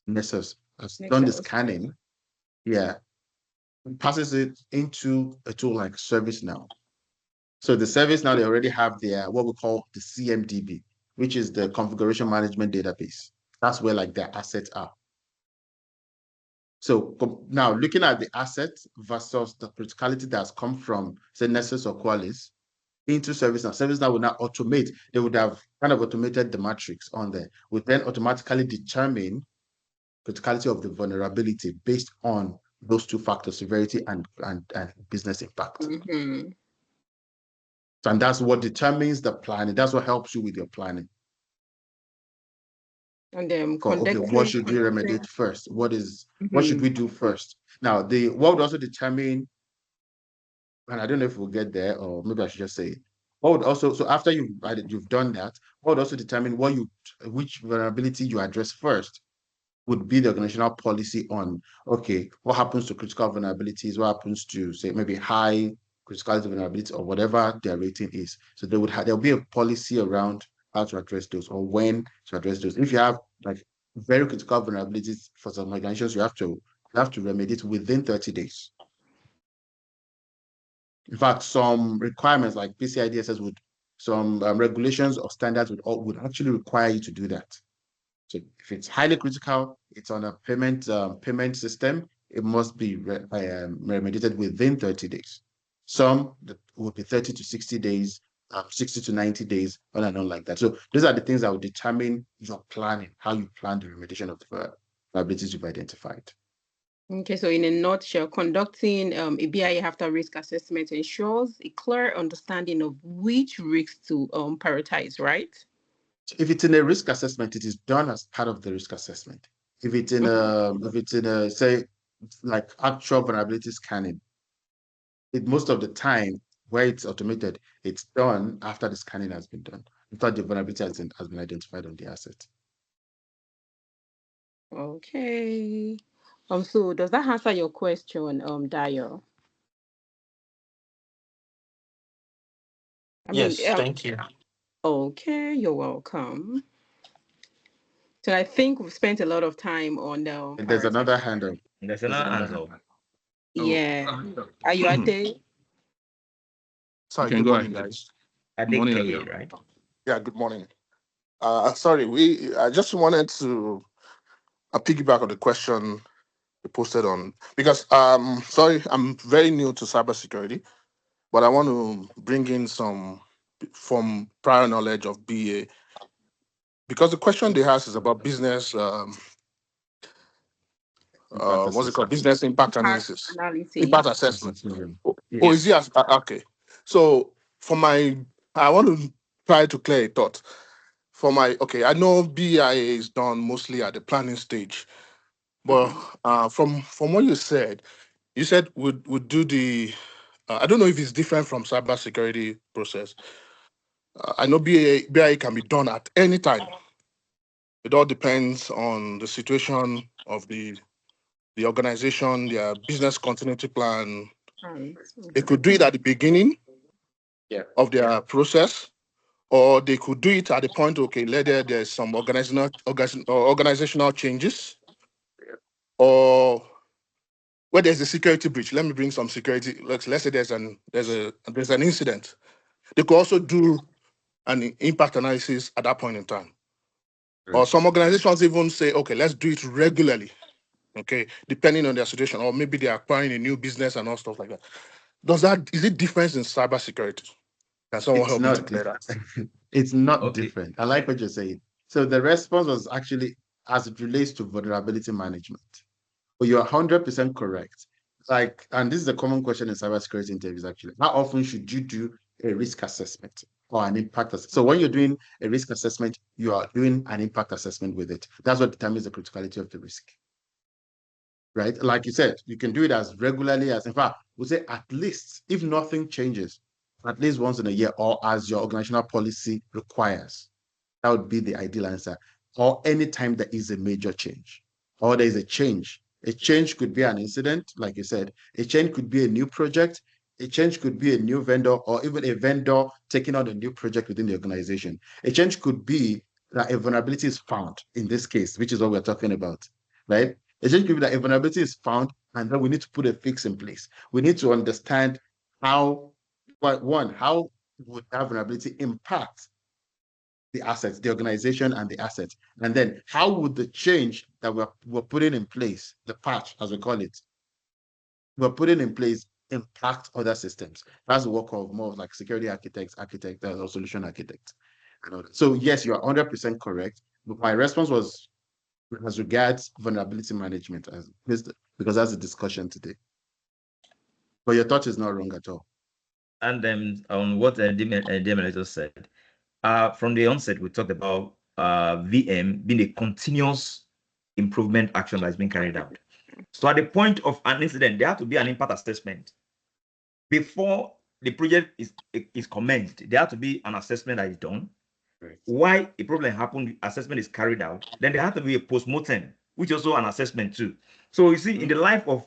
Nessus has done the Nexus. scanning, yeah, it passes it into a tool like ServiceNow. So the ServiceNow, they already have their what we call the CMDB, which is the configuration management database. That's where like their assets are. So now looking at the asset versus the criticality that's come from, say, Nessus or Qualys into ServiceNow. ServiceNow will now automate. They would have kind of automated the matrix on there, would then automatically determine criticality of the vulnerability based on those two factors, severity and business impact. Mm-hmm. And that's what determines the planning. That's what helps you with your planning. And For okay, what should we conducting. remediate first? What should Mm-hmm. we do first? Now, the what would also determine, and I don't know if we'll get there, or maybe I should just say, what would also so after you've done that, what would also determine which vulnerability you address first would be the organizational policy on okay, what happens to critical vulnerabilities, what happens to say maybe high criticality vulnerability or whatever their rating is. So there'll be a policy around how to address those or when to address those. If you have like very critical vulnerabilities for some organizations, you have to remediate within 30 days. In fact, some requirements like PCI DSS some regulations or standards would actually require you to do that. So if it's highly critical, it's on a payment system, it must be remediated within 30 days. Some that would be 30 to 60 days, 60 to 90 days, on and on like that. So those are the things that will determine your planning, how you plan the remediation of the liabilities you've identified. Okay, so in a nutshell, conducting a BIA after risk assessment ensures a clear understanding of which risks to prioritize, right? So if it's in a risk assessment, it is done as part of the risk assessment. If it's in a say like actual vulnerability scanning, most of the time where it's automated, it's done after the scanning has been done, after the vulnerability has been identified on the asset. Okay. So does that answer your question, Dio? I mean, Yes, thank you. okay, you're welcome. So I think we've spent a lot of time on And there's another prioritizing. hand up. There's There's another another answer. hand up. Oh, Yeah. Are you at there? you Sorry, can good go morning, ahead. guys. Adik Morning, K, Ayo. right? Yeah, good morning. Sorry, I just wanted to piggyback on the question you posted on because sorry, I'm very new to cybersecurity, but I want to bring in some from prior knowledge of BA because the question they ask is about business Impact what's it called? assessment. Business impact Impact analysis, impact analysis. assessment. Oh, is Yes. he okay? So for my, I want to try to clear a thought. For my, okay, I know BIA is done mostly at the planning stage, but Mhm. from what you said, you said would do the. I don't know if it's different from cybersecurity process. I know BIA can be done at any time. It all depends on the situation of the organization, their business continuity plan. They could do it at the beginning Yeah. of their process, or they could do it at the point, okay, later there's some organizational changes, or where there's a security breach. Let me bring some security. Let's say there's an incident. They could also do an impact analysis at that point in time. Or some Correct. organizations even say, okay, let's do it regularly. Okay, depending on their situation, or maybe they're acquiring a new business and all stuff like that. Is it different in cybersecurity? Can someone It's help me to not clear that? it's not Okay. different. I like what you're saying. So the response was actually as it relates to vulnerability management. But you're 100% correct. Like, and this is a common question in cybersecurity interviews actually. How often should you do a risk assessment or an impact assessment? So when you're doing a risk assessment, you are doing an impact assessment with it. That's what determines the criticality of the risk. Right? Like you said, you can do it as regularly as, in fact, we'll say at least, if nothing changes, at least once in a year, or as your organizational policy requires. That would be the ideal answer. Or anytime there is a major change, or there is a change. A change could be an incident, like you said. A change could be a new project. A change could be a new vendor, or even a vendor taking on a new project within the organization. A change could be that a vulnerability is found in this case, which is what we're talking about, right? A change could be that a vulnerability is found, and then we need to put a fix in place. We need to understand how, one, how would that vulnerability impact the assets, the organization and the assets? And then how would the change that we're putting in place, the patch, as we call it, we're putting in place impact other systems? That's the work of more of like security architects, or solution architects. So yes, you're 100% correct. But my response was as regards vulnerability management, because that's the discussion today. But your thought is not wrong at all. And then on what Demian just said, from the onset, we talked about VM being a continuous improvement action that's being carried out. So at the point of an incident, there has to be an impact assessment. Before the project is commenced, there has to be an assessment that is done. Right. Why a problem happened, assessment is carried out. Then there has to be a post-mortem, which is also an assessment too. So you see, in the life of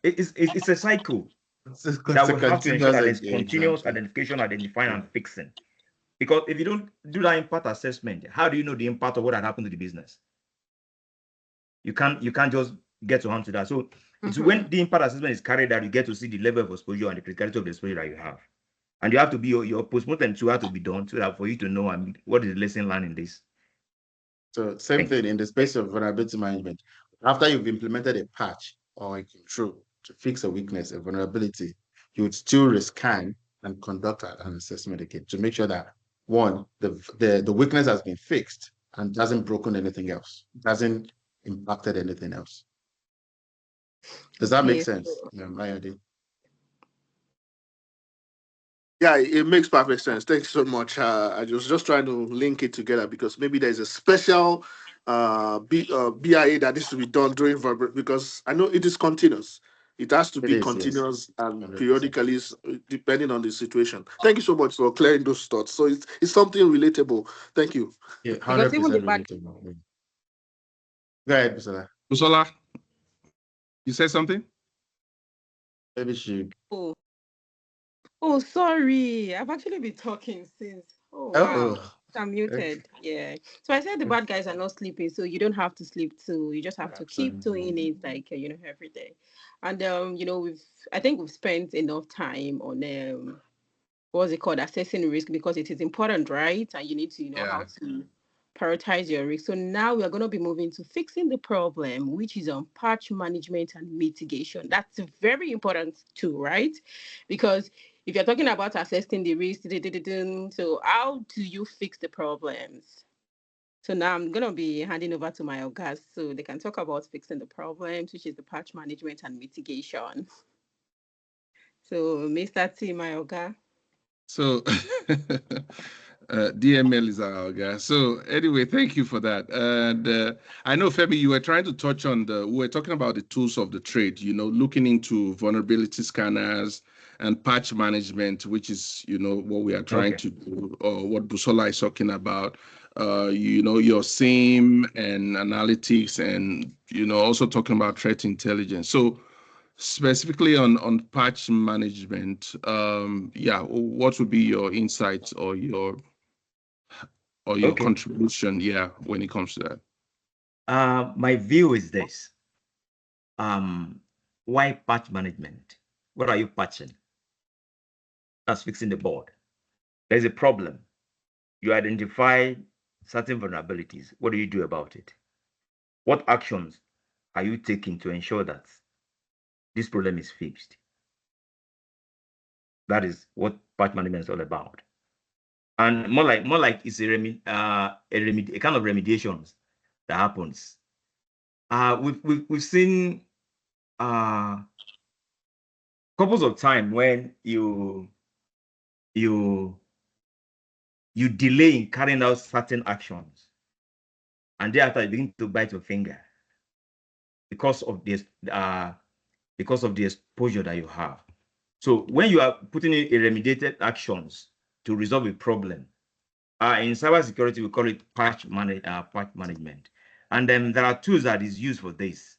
it's a cycle that It's a we have to ensure continuous, that there's continuous exactly. identification, identifying, and fixing. Because if you don't do that impact assessment, how do you know the impact of what had happened to the business? You can't just get to hand to that. So it's when the impact assessment is carried out, you get to see the level of exposure and the criticality of the exposure that you have. And you have to be your postmortem too have to be done so that for you to know what is the lesson learned in this. So same Thank you. thing in the space of vulnerability management. After you've implemented a patch or a control to fix a weakness, a vulnerability, you would still rescan and conduct an assessment again to make sure that one, the weakness has been fixed and doesn't broken anything else, doesn't impacted anything else. Does that make Okay, sense, Mayode? Yeah, it makes perfect sense. Thanks so much. I was just trying to link it together because maybe there's a special BIA that needs to be done during because I know it is continuous. It has to It be is, yes, continuous and 100%. periodically, depending on the situation. Thank you so much for clearing those thoughts. So it's something relatable. Thank you. Yeah, because even the 100% bad relatable. Go ahead, Busola. Busola, you said something? Maybe she. oh oh sorry, I've actually been talking since. Oh wow. Oh, I'm okay. muted. Yeah. So I said the bad guys are not sleeping, so you don't have to sleep too. You just have to keep doing it like every day. And I think we've spent enough time on what's it called, assessing risk, because it is important, right? And you need to know how Yeah. to prioritize your risk. So now we are going to be moving to fixing the problem, which is on patch management and mitigation. That's very important too, right? Because if you're talking about assessing the risk, so how do you fix the problems? So now I'm going to be handing over to my guys so they can talk about fixing the problems, which is the patch management and mitigation. So Mr. T, my Oga. So DML is our guy. So anyway, thank you for that. And I know, Femi, you were trying to touch on we were talking about the tools of the trade, looking into vulnerability scanners and patch management, which is, what we are trying to do, or what Busola is talking about. Your SIM and analytics, and, also talking about threat intelligence. So specifically on patch management, what would be your insights or your contribution, when it comes to that? My view is this. Why patch management? What are you patching? That's fixing the board. There's a problem. You identify certain vulnerabilities. What do you do about it? What actions are you taking to ensure that this problem is fixed? That is what patch management is all about. And more like it's a kind of remediations that happens. We've seen couples of time when you delay in carrying out certain actions, and thereafter you begin to bite your finger because of this because of the exposure that you have. So when you are putting in a remediated actions to resolve a problem, in cybersecurity we call it patch management, and then there are tools that is used for this.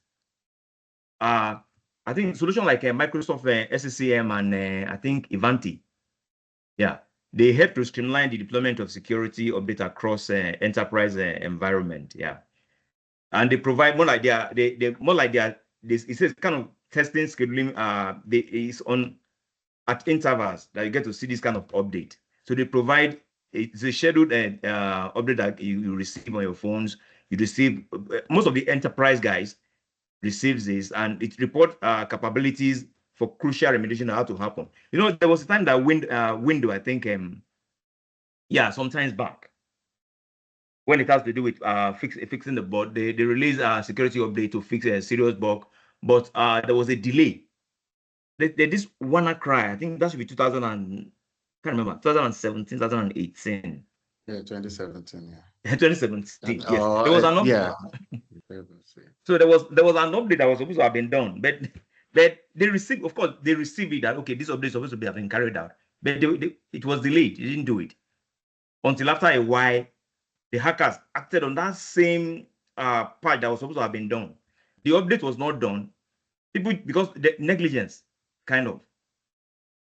I think solution like Microsoft SCCM and I think Ivanti, they help to streamline the deployment of security update across enterprise environment, and they provide more like this. It says kind of testing scheduling. Is on at intervals that you get to see this kind of update. So they provide it's a scheduled update that you receive on your phones. You receive most of the enterprise guys receives this, and it reports capabilities for crucial remediation how to happen. There was a time that window, I think, sometimes back, when it has to do with fixing the board, they release a security update to fix a serious bug, but there was a delay. This WannaCry, I think that should be 2000 and can't remember 2017, 2018. Yeah, 2017. 2017. Yes, there was an update. So there was an update that was supposed to have been done, but they received, of course, they received it that okay, this update is supposed to be have been carried out, but it was delayed. They didn't do it until after a while. The hackers acted on that same part that was supposed to have been done. The update was not done. People, because the negligence, kind of,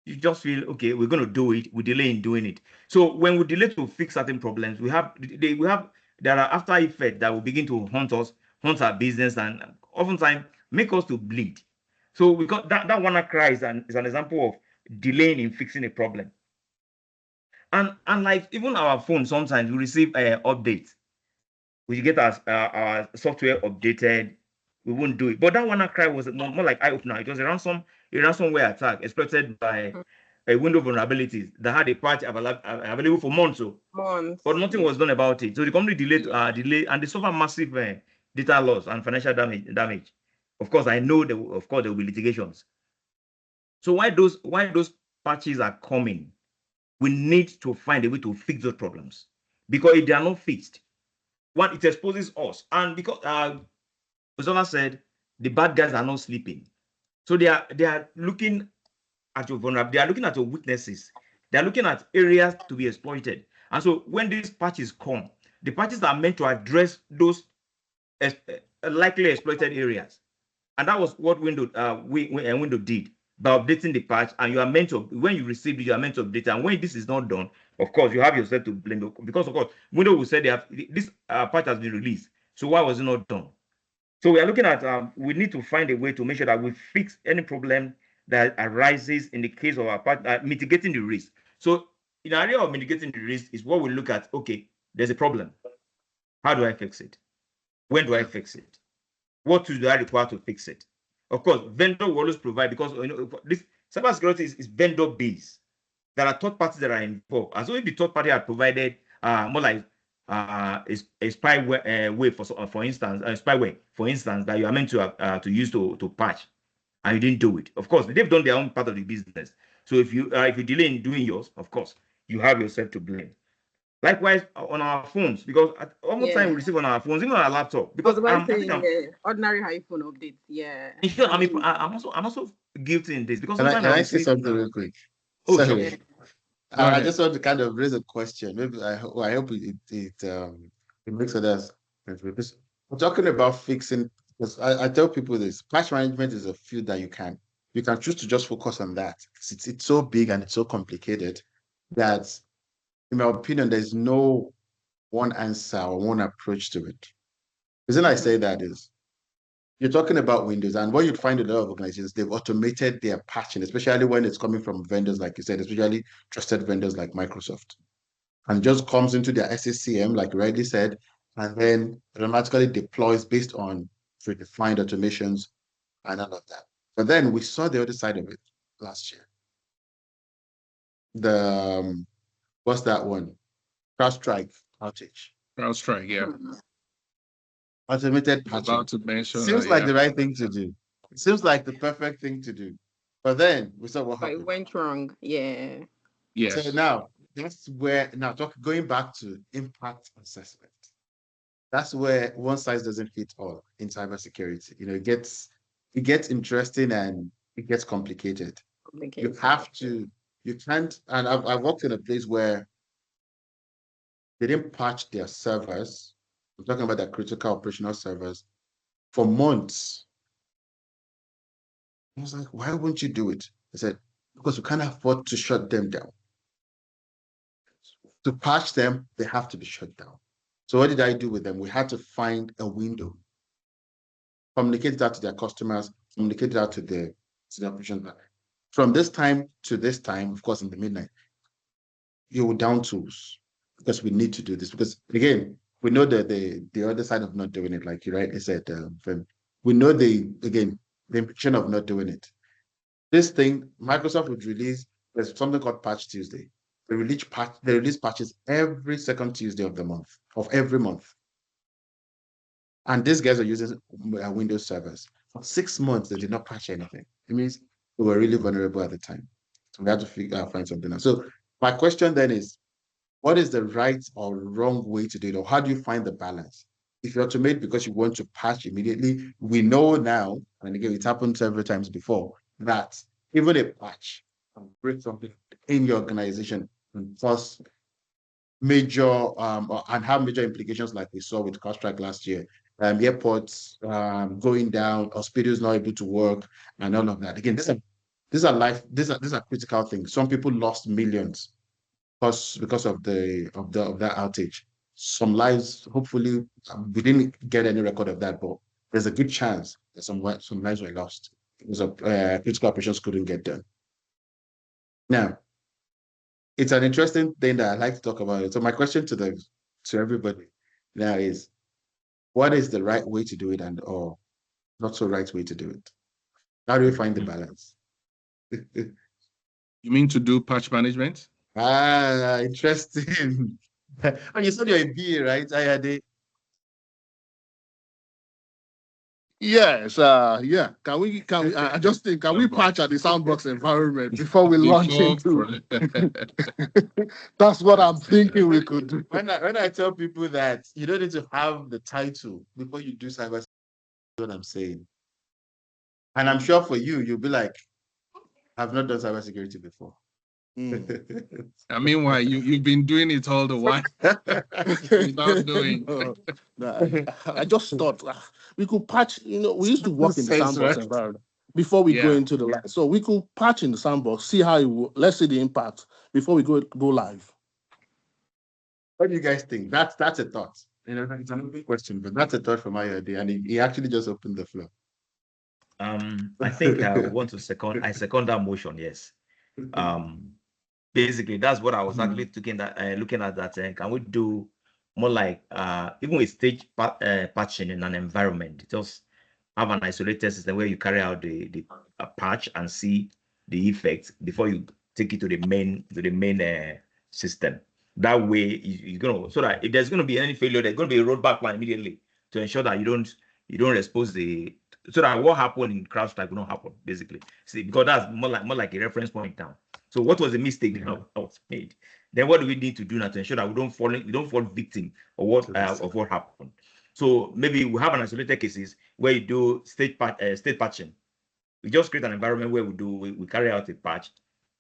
you just feel okay, we're going to do it. We delay in doing it. So when we delay to fix certain problems, there are after effects that will begin to haunt our business, and oftentimes make us to bleed. So we got that WannaCry is an example of delaying in fixing a problem. And like even our phone, sometimes we receive updates. We get our software updated, we won't do it. But that WannaCry was more like eye opener. It was a ransomware attack exploited by a window vulnerabilities that had a patch available for months. But nothing was done about it. So the company delayed, and they suffer massive data loss and financial damage. Of course, I know there will be litigations. So why those patches are coming? We need to find a way to fix those problems, because if they are not fixed, one, it exposes us, and because Ozola said the bad guys are not sleeping, so they are looking at your vulnerability, they are looking at your weaknesses, they are looking at areas to be exploited. And so when these patches come, the patches are meant to address those likely exploited areas, and that was what window did by updating the patch. And you are meant to, when you receive it, you are meant to update it. And when this is not done, of course, you have yourself to blame, because of course, Windows will say they have this patch has been released. So why was it not done? So we are looking at we need to find a way to make sure that we fix any problem that arises in the case of our patch, mitigating the risk. So in the area of mitigating the risk is what we look at. Okay, there's a problem. How do I fix it? When do I fix it? What tools do I require to fix it? Of course, vendor will always provide, because this cybersecurity is vendor based. There are third parties that are involved. And so if the third party had provided more like a spyware way, for instance, spyware, for instance, that you are meant to use to patch, and you didn't do it. Of course, they've done their own part of the business. So if you delay in doing yours, of course, you have yourself to blame. Likewise on our phones, because almost time we Yeah. receive on our phones, even on our laptop. I was Because about I think saying, I'm ordinary iPhone updates. Yeah. in short, And then, I'm also guilty in this because Can I sometimes can I I say receive. something real quick? Oh, sure. yeah. Sorry. Go I ahead. just want to kind of raise a question. Maybe I hope it makes others. Because we're talking about fixing. Because I tell people this: patch management is a field that you can choose to just focus on that. It's so big and it's so complicated that, in my opinion, there's no one answer or one approach to it. The reason I Mhm. say that is you're talking about Windows, and what you'd find a lot of organizations, they've automated their patching, especially when it's coming from vendors, like you said, especially trusted vendors like Microsoft, and just comes into their SCCM, like you rightly said, and then automatically deploys based on predefined automations and all of that. But then we saw the other side of it last year. The what's that one? CrowdStrike outage, CrowdStrike, yeah. Mhm. automated I was about patching. to mention Seems that, like yeah. the right thing to do. It seems like the perfect thing to do. But then we saw what But it happened. went wrong. Yeah. So Yes. now that's where going back to impact assessment. That's where one size doesn't fit all in cybersecurity. It gets interesting and it gets complicated. You Complicated. have to, you can't, and I've worked in a place where they didn't patch their servers. I'm talking about their critical operational servers for months. I was like, why won't you do it? I said, because we can't afford to shut them down. To patch them, they have to be shut down. So what did I do with them? We had to find a window, communicate that to their customers, communicate that to the operations. From this time to this time, of course, in the midnight, you will down tools because we need to do this. Because again, we know that the other side of not doing it, like you rightly said, we know the implication of not doing it. This thing, Microsoft would release, there's something called Patch Tuesday. They release patches every second Tuesday of the month, of every month. And these guys are using Windows servers. For 6 months, they did not patch anything. It means we were really vulnerable at the time. So we had to find something else. So my question then is, what is the right or wrong way to do it? Or how do you find the balance? If you automate because you want to patch immediately, we know now, and again, it's happened several times before, that even a patch can break something in your organization and cause major and have major implications like we saw with CrowdStrike last year. Airports going down, hospitals not able to work, and all of that. Again, these are critical things. Some people lost millions because of that outage. Some lives, hopefully, we didn't get any record of that, but there's a good chance that some lives were lost because of critical operations couldn't get done. Now, it's an interesting thing that I like to talk about. It. So my question to everybody now is, what is the right way to do it and or not so right way to do it? How do we find the balance? You mean to do patch management? Interesting. And you said you're a BA, right? Yes, yeah. I just think, can we patch at the sandbox environment before we launch Before, into? That's what I'm thinking we could do. When I tell people that you don't need to have the title before you do cybersecurity, what I'm saying. And I'm sure for you, you'll be like, I've not done cybersecurity before. I mean, why you've been doing it all the while without doing. I just thought we could patch. We used to work in the Sense, sandbox right? environment before we go Yeah. into the live. So we could patch in the sandbox, see how let's see the impact before we go live. What do you guys think? That's a thought. It's an open question, but that's a thought from my idea, and he actually just opened the floor. I think I second that motion. Yes. Um, Basically, that's what I was actually looking at. That can we do more like even with patching in an environment, just have an isolated system where you carry out the patch and see the effects before you take it to the main system. That way, you're gonna so that if there's gonna be any failure, there's gonna be a rollback plan immediately to ensure that you don't expose the so that what happened in CrowdStrike will not happen basically. See, because that's more like a reference point now. So So what was the mistake that was made? Then what do we need to do now to ensure that we don't fall victim of what happened? So maybe we have an isolated cases where you do state patching. We just create an environment where we carry out a patch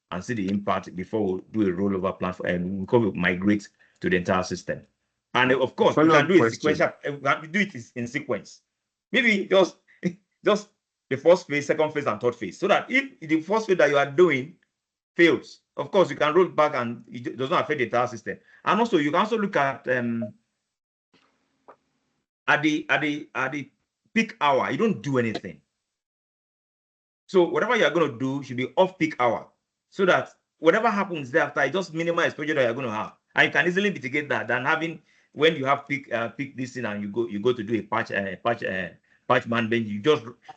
and see the impact before we do a rollover plan and we call it migrate to the entire system. And of course, we can do it sequential. We can do it in sequence. Maybe just the first phase, second phase, and third phase, so that if the first phase that you are doing fails, of course, you can roll back and it does not affect the entire system. And also, you can also look at the peak hour. You don't do anything. So whatever you are going to do should be off peak hour, so that whatever happens thereafter, it just minimize exposure that you're going to have, and you can easily mitigate that than having when you have peak this thing and you go to do a patch management,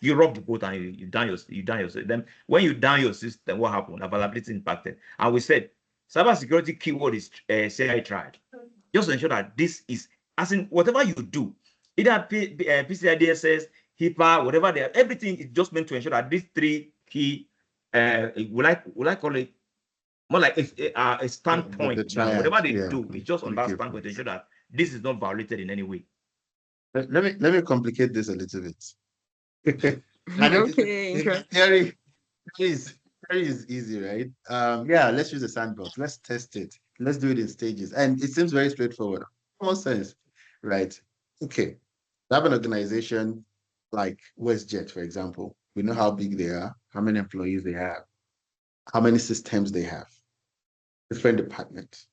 you rock the boat and you down your system. Then when you down your system, what happened? Availability impacted, and we said cybersecurity keyword is CI tried. Just to ensure that this is, as in whatever you do, either PCI DSS, HIPAA, whatever they are, everything is just meant to ensure that these three key, will I call it more like a standpoint. Whatever they do, it's just on that standpoint to ensure that this is not violated in any way. Let me complicate this a little bit. Okay. Theory is easy, right? Yeah, let's use a sandbox. Let's test it. Let's do it in stages. And it seems very straightforward. Common sense, right? Okay. We have an organization like WestJet, for example. We know how big they are, how many employees they have, how many systems they have, different departments.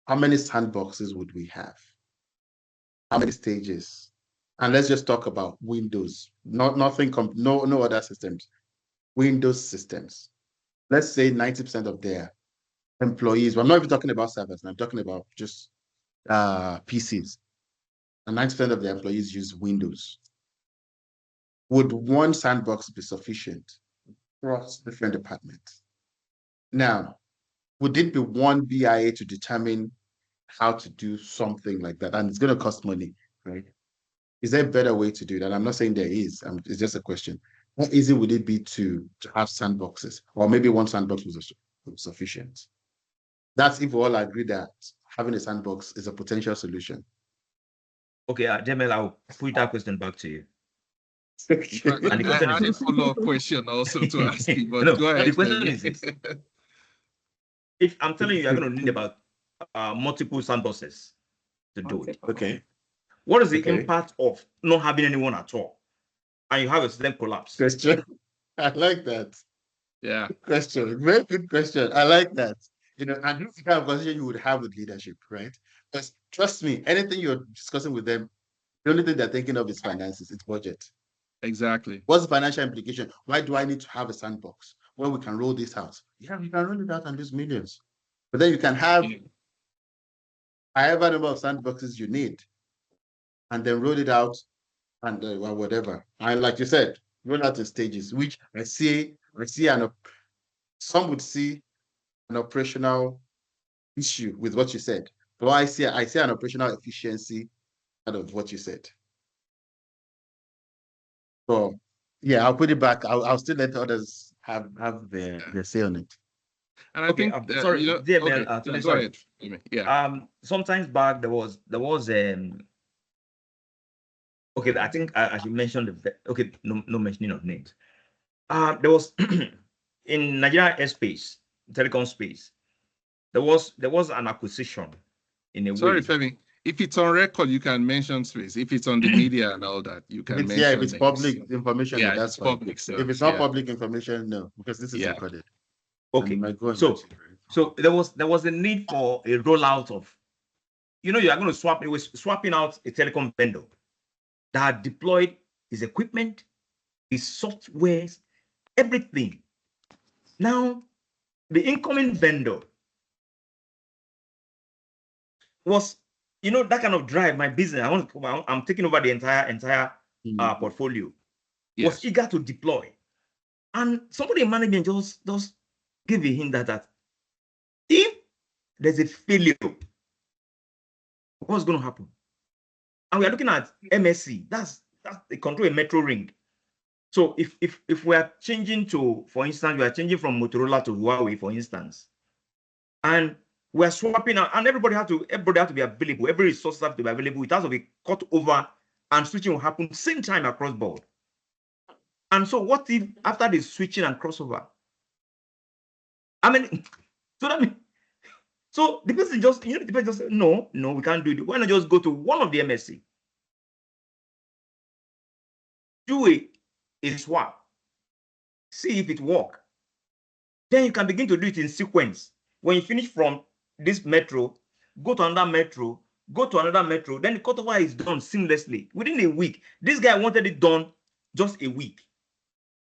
How many sandboxes would we have? How many stages? And let's just talk about Windows, no other systems. Windows systems. Let's say 90% of their employees, well, I'm not even talking about servers, I'm talking about just PCs. And 90% of their employees use Windows. Would one sandbox be sufficient across different departments? Now, would it be one BIA to determine how to do something like that? And it's going to cost money, right? Is there a better way to do that? I'm not saying there is. It's just a question. How easy would it be to have sandboxes? Or maybe one sandbox was sufficient. That's if we all agree that having a sandbox is a potential solution. Okay, Jamel, I'll put that question back to you. And the question is a follow-up question also to ask you, but no, go ahead. The question is this. If I'm telling you, you're going to need about multiple sandboxes to do it. Okay. What is the impact of not having anyone at all? And you have a system collapse. Question. I like that. Yeah. Good question. Very good question. I like that. And this is the kind of conversation you would have with leadership, right? Because trust me, anything you're discussing with them, the only thing they're thinking of is finances, it's budget. Exactly. What's the financial implication? Why do I need to have a sandbox when we can roll this out? Yeah, you can roll it out and lose millions. But then you can have however number of sandboxes you need and then roll it out and whatever. And like you said, roll out in stages, which I see some would see an operational issue with what you said. But I see an operational efficiency out of what you said. So yeah, I'll put it back. I'll still let others have their say on it. And I think sorry, DML, go ahead. Yeah. Sometimes back there was okay, I think I should mention no mentioning of names. There was in Nigeria airspace, telecom space, there was an acquisition in a way. Sorry, Femi. If it's on record, you can mention space. If it's on the media and all that, you can mention. Yeah, if it's public information, yeah, that's it's public. So, if it's not public information, no, because this is recorded. Okay. So there was a need for a rollout of, you are going to it was swapping out a telecom vendor that had deployed his equipment, his softwares, everything. Now, the incoming vendor was, that kind of drive my business. I'm taking over the entire portfolio. Yes. Was eager to deploy, and somebody in management just gave a hint that if there's a failure, what's going to happen? And we are looking at MSC. That's the control a metro ring. So if we are changing to, for instance, we are changing from Motorola to Huawei, for instance, and we're swapping out, and everybody has to be available. Every resource has to be available. It has to be cut over, and switching will happen same time across board. And so, what if after the switching and crossover? I mean, so that means, so the person just, the person just said, no, we can't do it. Why not just go to one of the MSC, do a swap, see if it works. Then you can begin to do it in sequence. When you finish from this metro, go to another metro, go to another metro, then the cutover is done seamlessly within a week. This guy wanted it done just a week.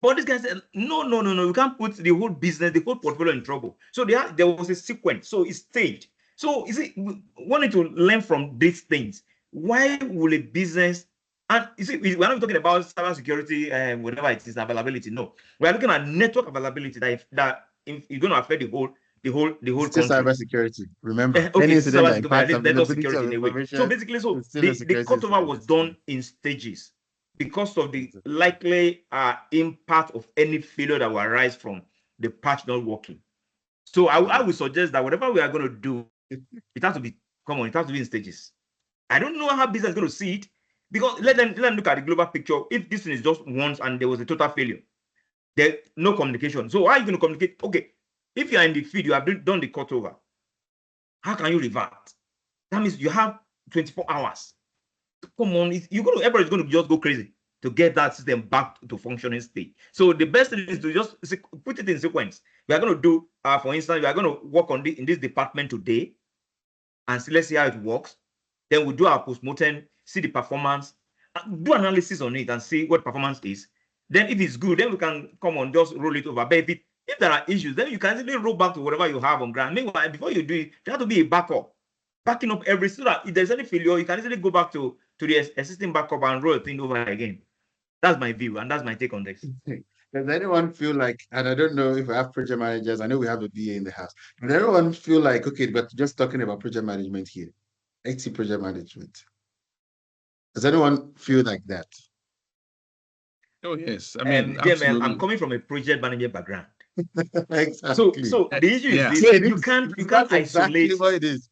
But this guy said, no, you can't put the whole business, the whole portfolio in trouble. So there was a sequence. So it's staged. So you see, we wanted to learn from these things. Why will a business, and you see, we're not talking about cybersecurity and whatever it is, availability. No, we're looking at network availability that is going to affect the whole It's still country. cybersecurity. Remember, any Okay, it's incident that cybersecurity, impacts at least network availability security of in a way. So information basically, so is still a the security cutover was incident. done in stages because of the likely impact of any failure that will arise from the patch not working. So I would suggest that whatever we are going to do, it has to be common. It has to be in stages. I don't know how business is going to see it, because let them look at the global picture. If this thing is just once and there was a total failure, there's no communication. So how are you going to communicate? Okay, if you are in the field, you have done the cutover. How can you revert? That means you have 24 hours. Come on, everybody's going to just go crazy to get that system back to functioning state. So the best thing is to just put it in sequence. We are going to do, for instance, we are going to work on in this department today, and see, let's see how it works. Then we do our post-mortem, see the performance, do analysis on it, and see what performance is. Then if it's good, then we can come on, just roll it over. But if there are issues, then you can simply roll back to whatever you have on ground. Meanwhile, before you do it, there has to be a backup, backing up every, so that if there's any failure, you can easily go back to the existing backup and roll the thing over again. That's my view, and that's my take on this. Does anyone feel like, and I don't know if we have project managers, I know we have a BA in the house. Does anyone feel like, okay, but just talking about project management here, IT project management. Does anyone feel like that? Oh yes, I mean DML, I'm absolutely. coming from a project management background. Exactly. So the issue is Yeah. this: So you can't that's isolate exactly what it is.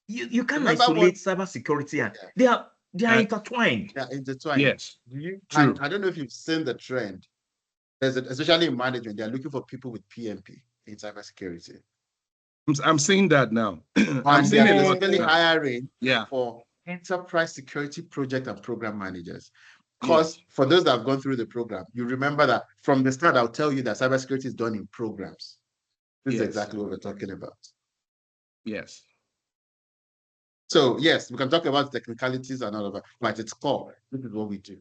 you can Remember what? isolate cybersecurity, and Yeah, they are intertwined. yeah, intertwined. Yes. And True. I don't know if you've seen the trend. Especially in management, they're looking for people with PMP in cybersecurity. I'm seeing that now. I'm And seeing they're a lot. basically hiring Yeah. for enterprise security project and program managers. Because Yes. for those that have gone through the program, you remember that from the start, I'll tell you that cybersecurity is done in programs. This is Yes. exactly what we're talking about. Yes. So yes, we can talk about technicalities and all of that, but it's core. This is what we do.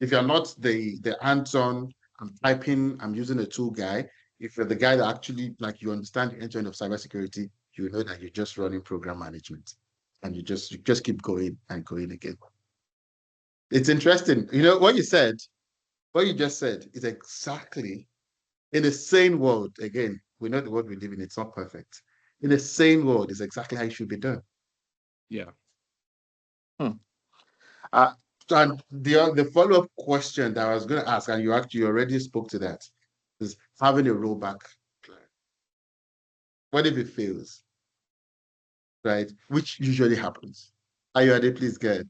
If you're not the hands-on, I'm typing, I'm using a tool guy. If you're the guy that actually like you understand the end-to-end of cybersecurity, you know that you're just running program management, and you just keep going and going again. It's interesting, what you said, what you just said is exactly in a sane world. Again, we know the world we live in; it's not perfect. In a sane world, is exactly how it should be done. Yeah. Uh, and the follow-up question that I was going to ask, and you actually already spoke to that, is having a rollback plan. What if it fails, right? Which usually happens. Ayode, please go ahead.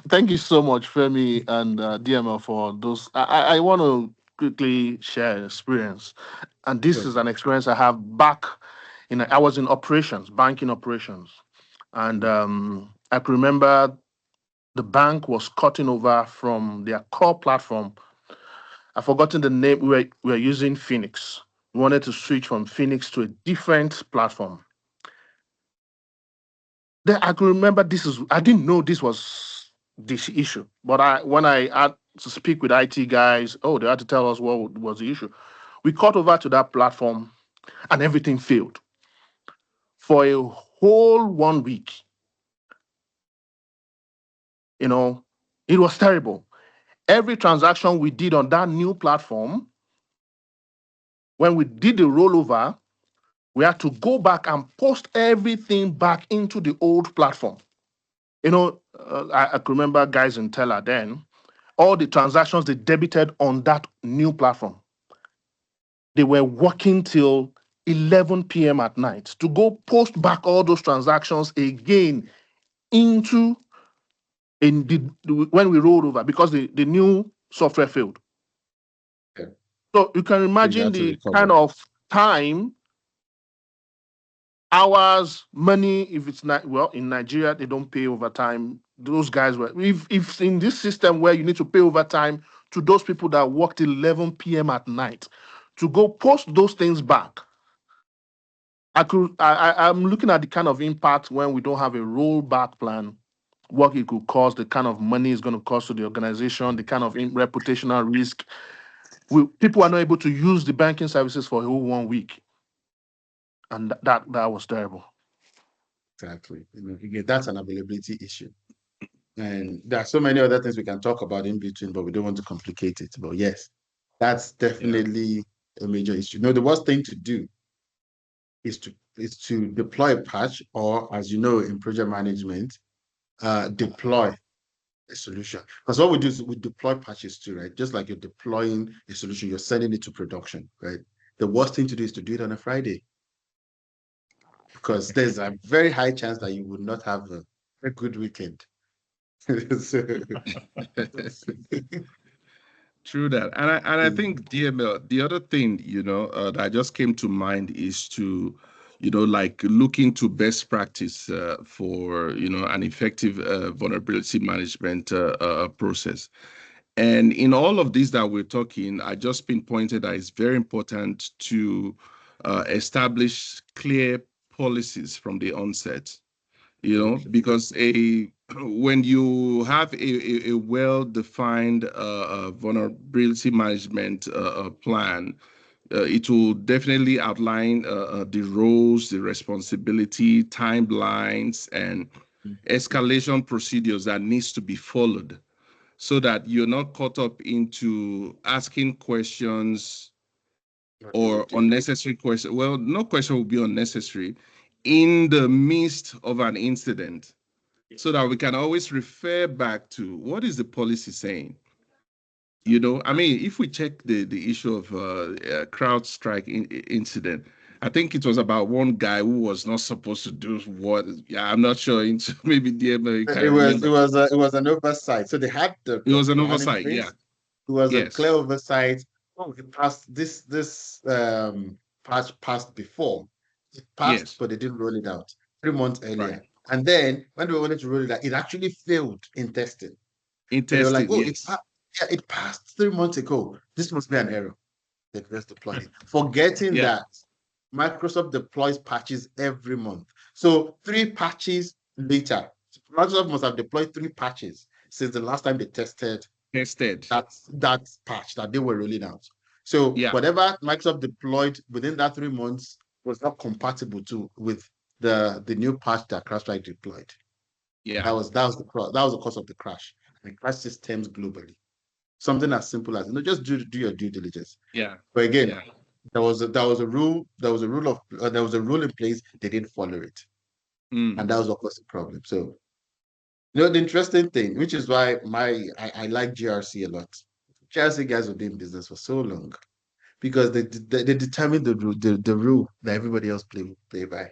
Thank you so much, Femi and DML, for those. I want to quickly share an experience, and this Sure. is an experience I have back I was in operations, banking operations, and I could remember the bank was cutting over from their core platform. I've forgotten the name. We were using Phoenix. We wanted to switch from Phoenix to a different platform. Then I could remember I didn't know this was this issue. But when I had to speak with IT guys, they had to tell us what was the issue. We cut over to that platform and everything failed for a whole 1 week. It was terrible. Every transaction we did on that new platform, when we did the rollover, we had to go back and post everything back into the old platform. I could remember guys in Teller then, all the transactions they debited on that new platform, they were working till 11 p.m. at night to go post back all those transactions again into when we rolled over because the new software failed. Yeah. So you can So you imagine had to the kind recover. of time, hours, money. If it's not, well, in Nigeria they don't pay overtime. Those guys were, if in this system where you need to pay overtime to those people that worked 11 p.m. at night to go post those things back. I'm looking at the kind of impact when we don't have a rollback plan, what it could cost, the kind of money it's going to cost to the organization, the kind of reputational risk. People are not able to use the banking services for a whole 1 week, and that was terrible. Exactly. Again, that's an availability issue. And there are so many other things we can talk about in between, but we don't want to complicate it. But yes, that's Yeah. definitely a major issue. No, the worst thing to do is to deploy a patch, or as you know, in project management, deploy a solution. Because what we do is we deploy patches too, right? Just like you're deploying a solution, you're sending it to production, right? The worst thing to do is to do it on a Friday, because there's a very high chance that you would not have a good weekend. So, True that, and I think DML. The other thing, that just came to mind is to, like look into best practice for an effective vulnerability management process. And in all of this that we're talking, I just pinpointed that it's very important to establish clear policies from the onset, because when you have a well-defined vulnerability management plan, it will definitely outline the roles, the responsibility, timelines, and escalation procedures that needs to be followed, so that you're not caught up into asking questions what do we or do? unnecessary questions. Well, no question will be unnecessary in the midst of an incident, so that we can always refer back to what is the policy saying. I mean, if we check the issue of CrowdStrike incident, I think it was about one guy who was not supposed to do what. Yeah, I'm not sure. Into maybe DML, you can remember. It was an oversight. So they had It was an plan in oversight. place. Yeah. It was a Yes. clear oversight. Oh, it passed this patch passed before. It passed, Yes. but they didn't roll it out 3 months Right. earlier. And then when they wanted to roll it out, it actually failed in testing. In So they were like, testing. "Oh, Yes. yeah, it passed 3 months ago. This must be an error." They just deployed it, forgetting Yeah. that Microsoft deploys patches every month. So 3 patches later, Microsoft must have deployed 3 patches since the last time they tested Tested. that patch that they were rolling out. So Yeah. whatever Microsoft deployed within that 3 months was not compatible with the new patch that CrowdStrike deployed. Yeah. That was the cause of the crash. And it crashed systems globally. Something as simple as just do your due diligence. Yeah. But again, Yeah. there was a rule in place. They didn't follow it, and Mm. that was what caused the problem. So the interesting thing, which is why I like GRC a lot. GRC guys were doing business for so long because they determined the rule that everybody else play by.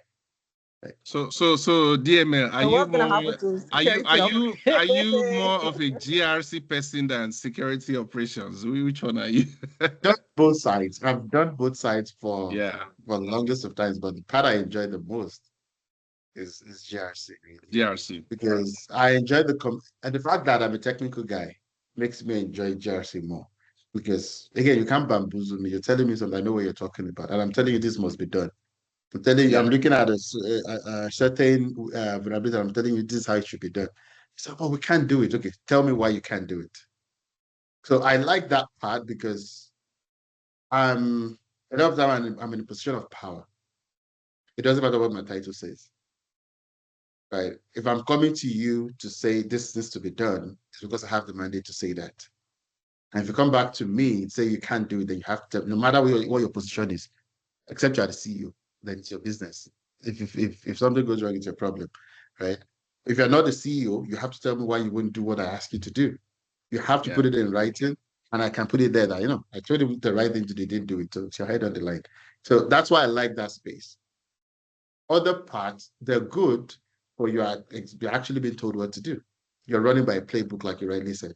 Right? So DML, So what's gonna happen to security are you operations? more of a GRC person than security operations? Which one are you? Done both sides. I've done both sides Yeah, for the longest of times, but the part I enjoy the most is GRC really. GRC. Because I enjoy and the fact that I'm a technical guy makes me enjoy GRC more. Because again, you can't bamboozle me. You're telling me something, I know what you're talking about, and I'm telling you this must be done. I'm telling you, I'm Yeah, looking at a certain vulnerability. I'm telling you this is how it should be done. So, oh, we can't do it. Okay, tell me why you can't do it. So I like that part because I'm a lot of time I'm in a position of power. It doesn't matter what my title says, right? If I'm coming to you to say this needs to be done, it's because I have the mandate to say that. And if you come back to me and say you can't do it, then you have to, no matter what your position is, except you're the CEO, then it's your business. If something goes wrong, it's your problem, right? If you're not the CEO, you have to tell me why you wouldn't do what I ask you to do. You have to Yeah. put it in writing, and I can put it there that, I told you the right thing to do, didn't do it. So it's your head on the line. So that's why I like that space. Other parts, they're good, but you're actually being told what to do. You're running by a playbook, like you rightly said.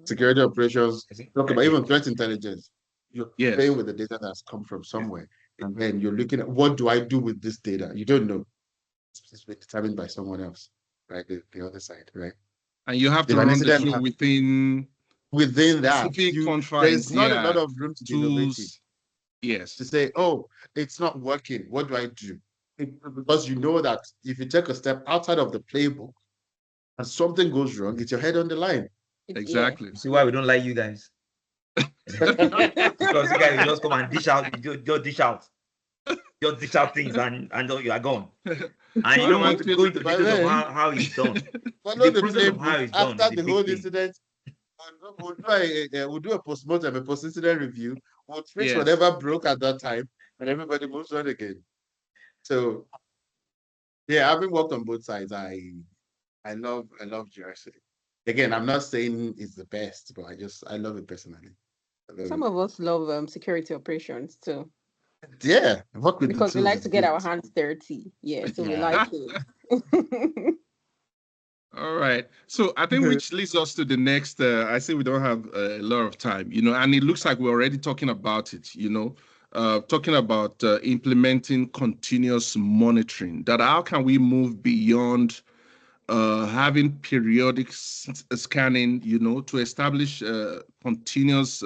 Security operations, talk about even threat intelligence. You're playing Yes. with the data that's come from somewhere. And then you're looking at, what do I do with this data? You don't know. It's been determined by someone else, right? The other side, right? And you have If to an run the incident show within that, specific there is confines, not a lot yeah, of room to be innovative. tools. Yes. To say, oh, it's not working. What do I do? Because you know that if you take a step outside of the playbook and something goes wrong, it's your head on the line. Yeah. Exactly. You see why we don't like you guys? Because you guys will just come and dish out, just dish out things, and you are gone. And you don't want to go into But details of then how it's done. follow The the process of playbook how it's done after is a the whole big thing. incident. We'll do a post-mortem, a post-incident review. We'll fix Yes. whatever broke at that time, and everybody moves on again. So yeah, having worked on both sides, I love GRC. Again, I'm not saying it's the best, but I love it personally. I love Some it. of us love security operations too Yeah, work with the because we tools like is to get good. our hands dirty. Yeah, so we Yeah. like it. All right. So I think which leads us to the next. I say we don't have a lot of time, and it looks like we're already talking about it, talking about implementing continuous monitoring. That how can we move beyond having periodic scanning, to establish continuous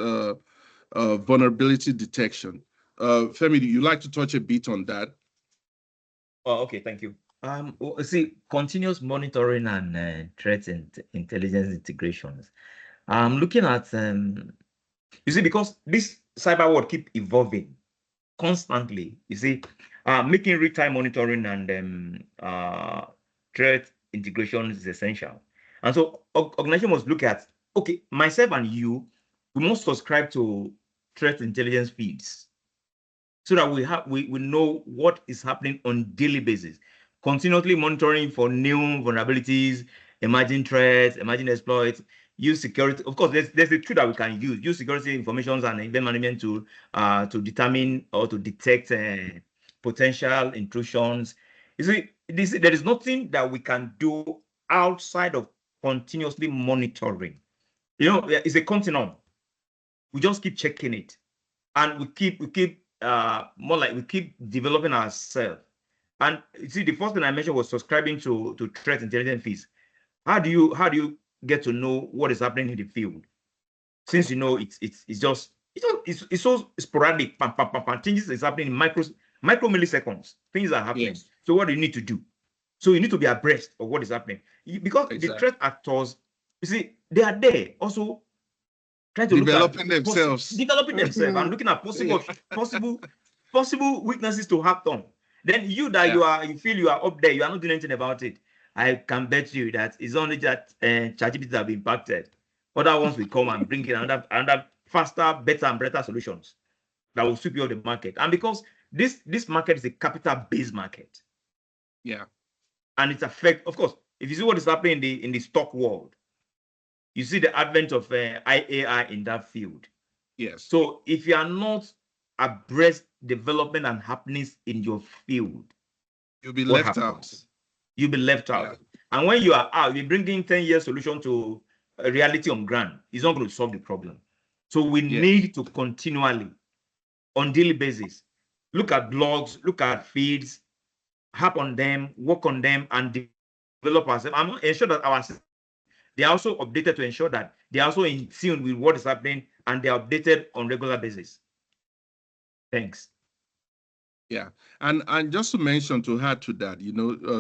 vulnerability detection. Femi, you like to touch a bit on that? Oh, okay, thank you. See, continuous monitoring and threat intelligence integrations. I'm looking at you see, because this cyber world keep evolving constantly. You see, making real-time monitoring and threat integration is essential. And so organization must look at, okay, myself and you, we must subscribe to threat intelligence feeds so that we know what is happening on daily basis, continuously monitoring for new vulnerabilities, emerging threats, emerging exploits. Use security. Of course, there's a tool that we can use. Use security information and event management to determine or to detect potential intrusions. You see, there is nothing that we can do outside of continuously monitoring. It's a continuum. We just keep checking it, and we keep developing ourselves. And you see, the first thing I mentioned was subscribing to threat intelligence feeds. How do you get to know what is happening in the field? Since it's so sporadic. Pam, pam, pam, pam, changes is happening in micro milliseconds. Things are happening. Yes. So what do you need to do? So you need to be abreast of what is happening. Because the Exactly. threat actors, you see, they are there also trying to look at Developing themselves. developing themselves and looking at possible weaknesses to act on. Then you that you feel you are up there, you are not doing anything about it. I can bet you that it's only that ChatGPT have been impacted. Other ones will come and bring in another faster, better, and better solutions that will sweep you off the market. And because this market is a capital-based market, Yeah. and it affects, of course, if you see what is happening in the stock world, you see the advent of AI in that field. Yes. So if you are not abreast development and happenings in your field, You'll be what left out. happens? You'll be left out. Yeah. And when you are out, you're bringing 10-year solution to a reality on ground. It's not going to solve the problem. So we need to continually, on daily basis, look at blogs, look at feeds, hop on them, work on them, and develop ourselves. And ensure that our they are also updated to ensure that they are also in tune with what is happening and they are updated on regular basis. Thanks. Yeah, and just to mention, to add to that,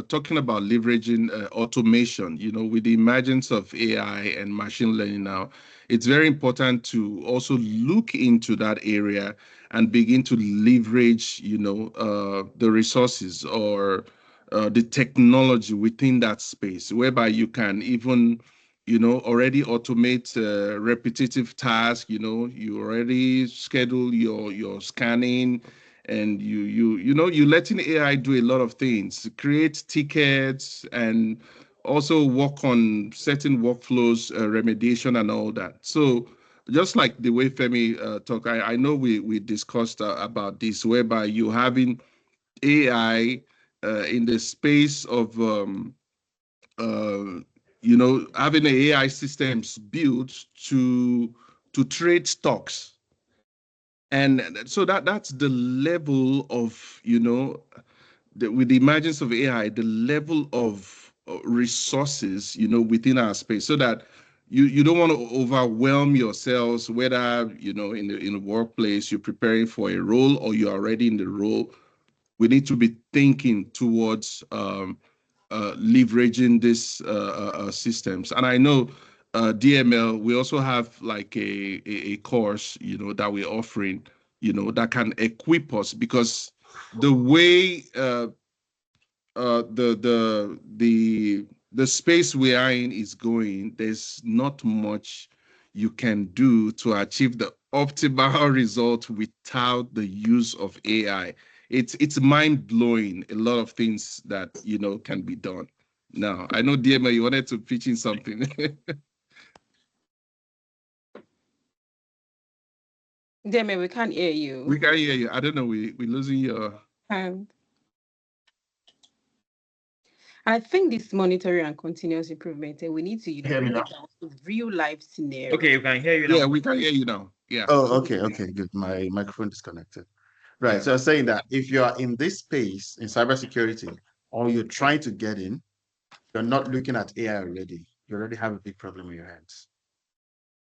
talking about leveraging automation, with the emergence of AI and machine learning now, it's very important to also look into that area and begin to leverage, the resources or the technology within that space, whereby you can even, already automate repetitive tasks. You already schedule your scanning and you're letting AI do a lot of things, create tickets, and also work on certain workflows, remediation, and all that. So just like the way Femi talked, I know we discussed about this, whereby you having AI in the space of uh, having AI systems built to trade stocks. And so that's the level of, with the emergence of AI, the level of resources, within our space, so that you don't want to overwhelm yourselves, whether, in the workplace, you're preparing for a role or you're already in the role. We need to be thinking towards leveraging these systems. And I know DML, we also have like a course, that we're offering, that can equip us, because the way the space we are in is going, there's not much you can do to achieve the optimal result without the use of AI. It's mind blowing, a lot of things that can be done. Now, I know DMA, you wanted to pitch in something. Demi, we can't hear you. We can hear you. I don't know. We're losing your. And I think this monitoring and continuous improvement, we need to, Hear me bring now? it down to real life scenario. Okay, you can hear you Yeah, now. we can hear you now. Yeah. Oh, okay, good. My microphone disconnected. Right. So I was saying that if you are in this space in cybersecurity or you're trying to get in, you're not looking at AI already. You already have a big problem in your hands.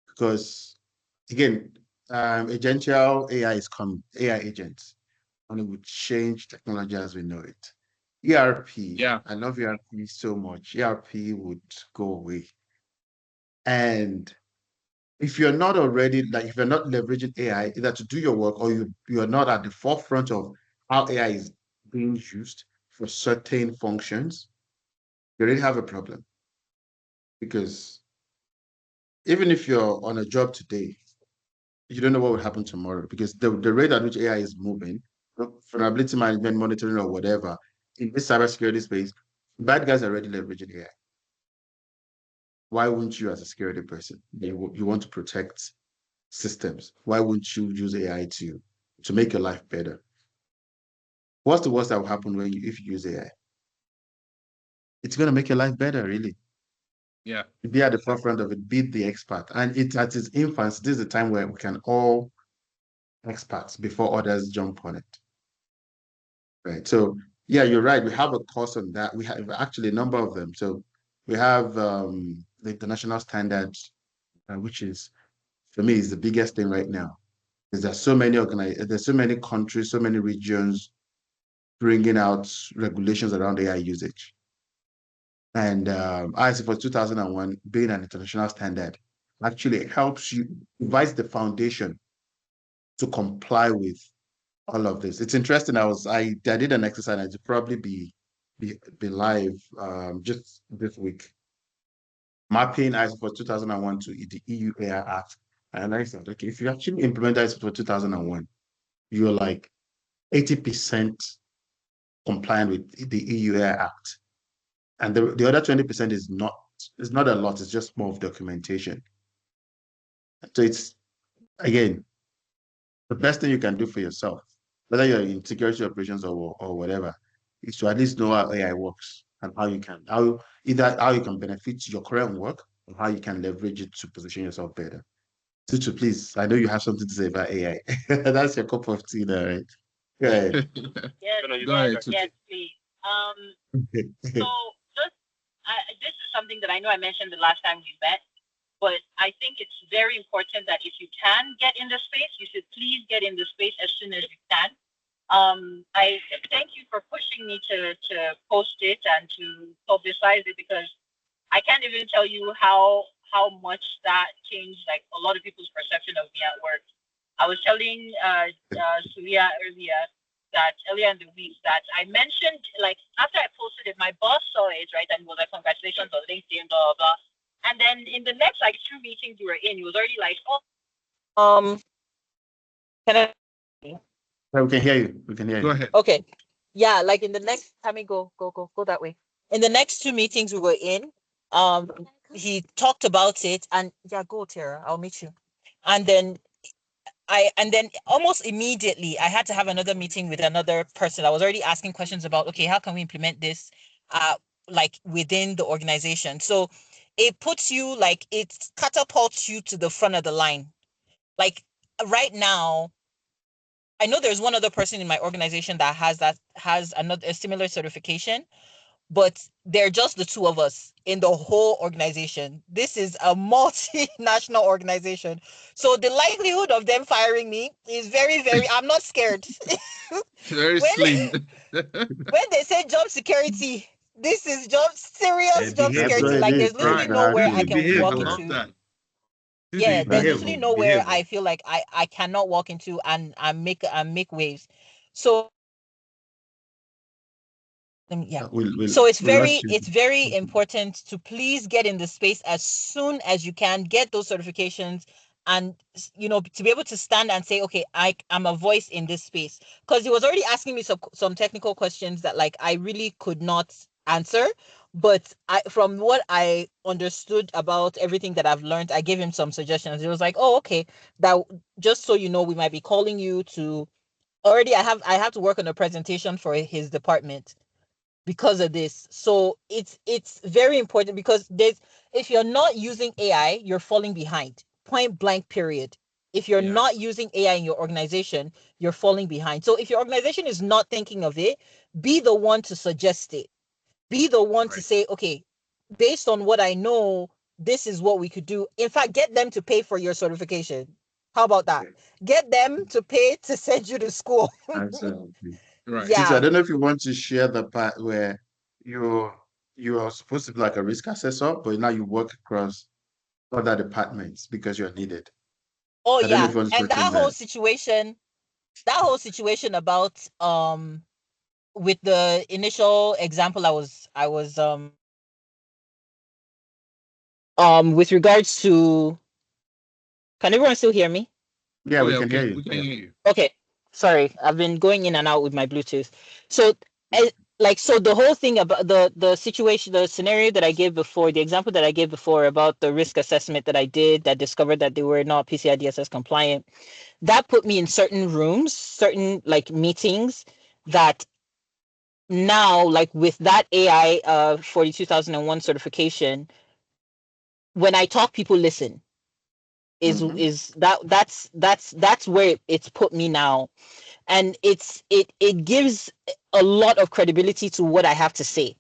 Because again, agential AI is coming, AI agents, and it would change technology as we know it. ERP, Yeah. I love ERP so much. ERP would go away. And if you're not already, like if you're not leveraging AI either to do your work, or you're not at the forefront of how AI is being used for certain functions, you already have a problem. Because even if you're on a job today, you don't know what will happen tomorrow, because the rate at which AI is moving, vulnerability management, monitoring, or whatever, in this cybersecurity space, bad guys are already leveraging AI. Why wouldn't you, as a security person, you want to protect systems? Why wouldn't you use AI to make your life better? What's the worst that will happen if you use AI? It's going to make your life better, really. Yeah. Be at the forefront of it, be the expert. And it's at its infancy. This is the time where we can all experts before others jump on it. Right. So yeah, you're right. We have a course on that. We have actually a number of them. So we have the international standards, which is, for me, is the biggest thing right now. Because there's so many countries, so many regions bringing out regulations around AI usage. And ISO for 2001, being an international standard, actually helps you, provides the foundation to comply with all of this. It's interesting. I did an exercise, and it'll probably be live just this week, mapping ISO for 2001 to the EU AI Act. And I said, okay, if you actually implement ISO for 2001, you're like 80% compliant with the EU AI Act. And the other 20% is not a lot, it's just more of documentation. So it's, again, the best thing you can do for yourself, whether you're in security operations or whatever, is to at least know how AI works, and either how you can benefit your current work, or how you can leverage it to position yourself better. Tutu, please, I know you have something to say about AI. That's your cup of tea there, right? Go ahead. Yes, Go ahead, Tutu. yes, please. So just this is something that I know I mentioned the last time we met, but I think it's very important that if you can get in the space, you should please get in the space as soon as you can. I thank you for pushing me to post it and to publicize it, because I can't even tell you how much that changed like a lot of people's perception of me at work. I was telling Surya earlier in the week that I mentioned, like, after I posted it, my boss saw it, right, and he was like, congratulations on LinkedIn, blah blah blah. And then in the next like 2 meetings we were in, he was already like, oh, can I? We can hear you. We can hear Go you. ahead. Okay. Yeah, like in the next, let me go that way. In the next two meetings we were in, he talked about it, and yeah, go Tara, I'll meet you. And then almost immediately I had to have another meeting with another person. I was already asking questions about, okay, how can we implement this like within the organization? So it puts you, like, it catapults you to the front of the line. Like right now, I know there's one other person in my organization that has a similar certification, but they're just the two of us in the whole organization. This is a multinational organization. So the likelihood of them firing me is very, very, I'm not scared. Very when, slim. when they say job security, this is serious job That's what security. it Like is. there's literally Right. nowhere I Simply Exactly. can behave. I walk Exactly. love into. that. Yeah, Simply there's Right. literally behave. nowhere I feel like I cannot walk into and make waves. So yeah. So We lost you. it's very important to please get in the space as soon as you can, get those certifications, and to be able to stand and say, okay, I'm a voice in this space. Because he was already asking me some technical questions that, like, I really could not answer, but from what I understood about everything that I've learned, I gave him some suggestions. He was like, oh, okay, that just so you know, we might be calling you to already. I have to work on a presentation for his department because of this. So it's very important, because if you're not using AI, you're falling behind. Point blank period. If you're Yeah. not using AI in your organization, you're falling behind. So if your organization is not thinking of it, be the one to suggest it. Be the one to Right. say, okay, based on what I know, this is what we could do. In fact, get them to pay for your certification. How about that? Get them to pay to send you to school. Absolutely. Right. Tito, I Yeah. don't know if you want to share the part where you you are supposed to be like a risk assessor, but now you work across other departments because you're needed. Oh I don't know yeah. if you want to And touch on that. that whole situation about with the initial example with regards to, can everyone still hear me? Yeah, Oh we yeah, can hear you. we can Yeah. hear you. Okay. Sorry, I've been going in and out with my Bluetooth. So so the whole thing about the situation, the scenario that I gave before, the example that I gave before about the risk assessment that I did that discovered that they were not PCI DSS compliant, that put me in certain rooms, certain like meetings, that now, like with that AI 42001 certification, when I talk, people listen. Mhm. Is that's where it's put me now, and it gives a lot of credibility to what I have to say.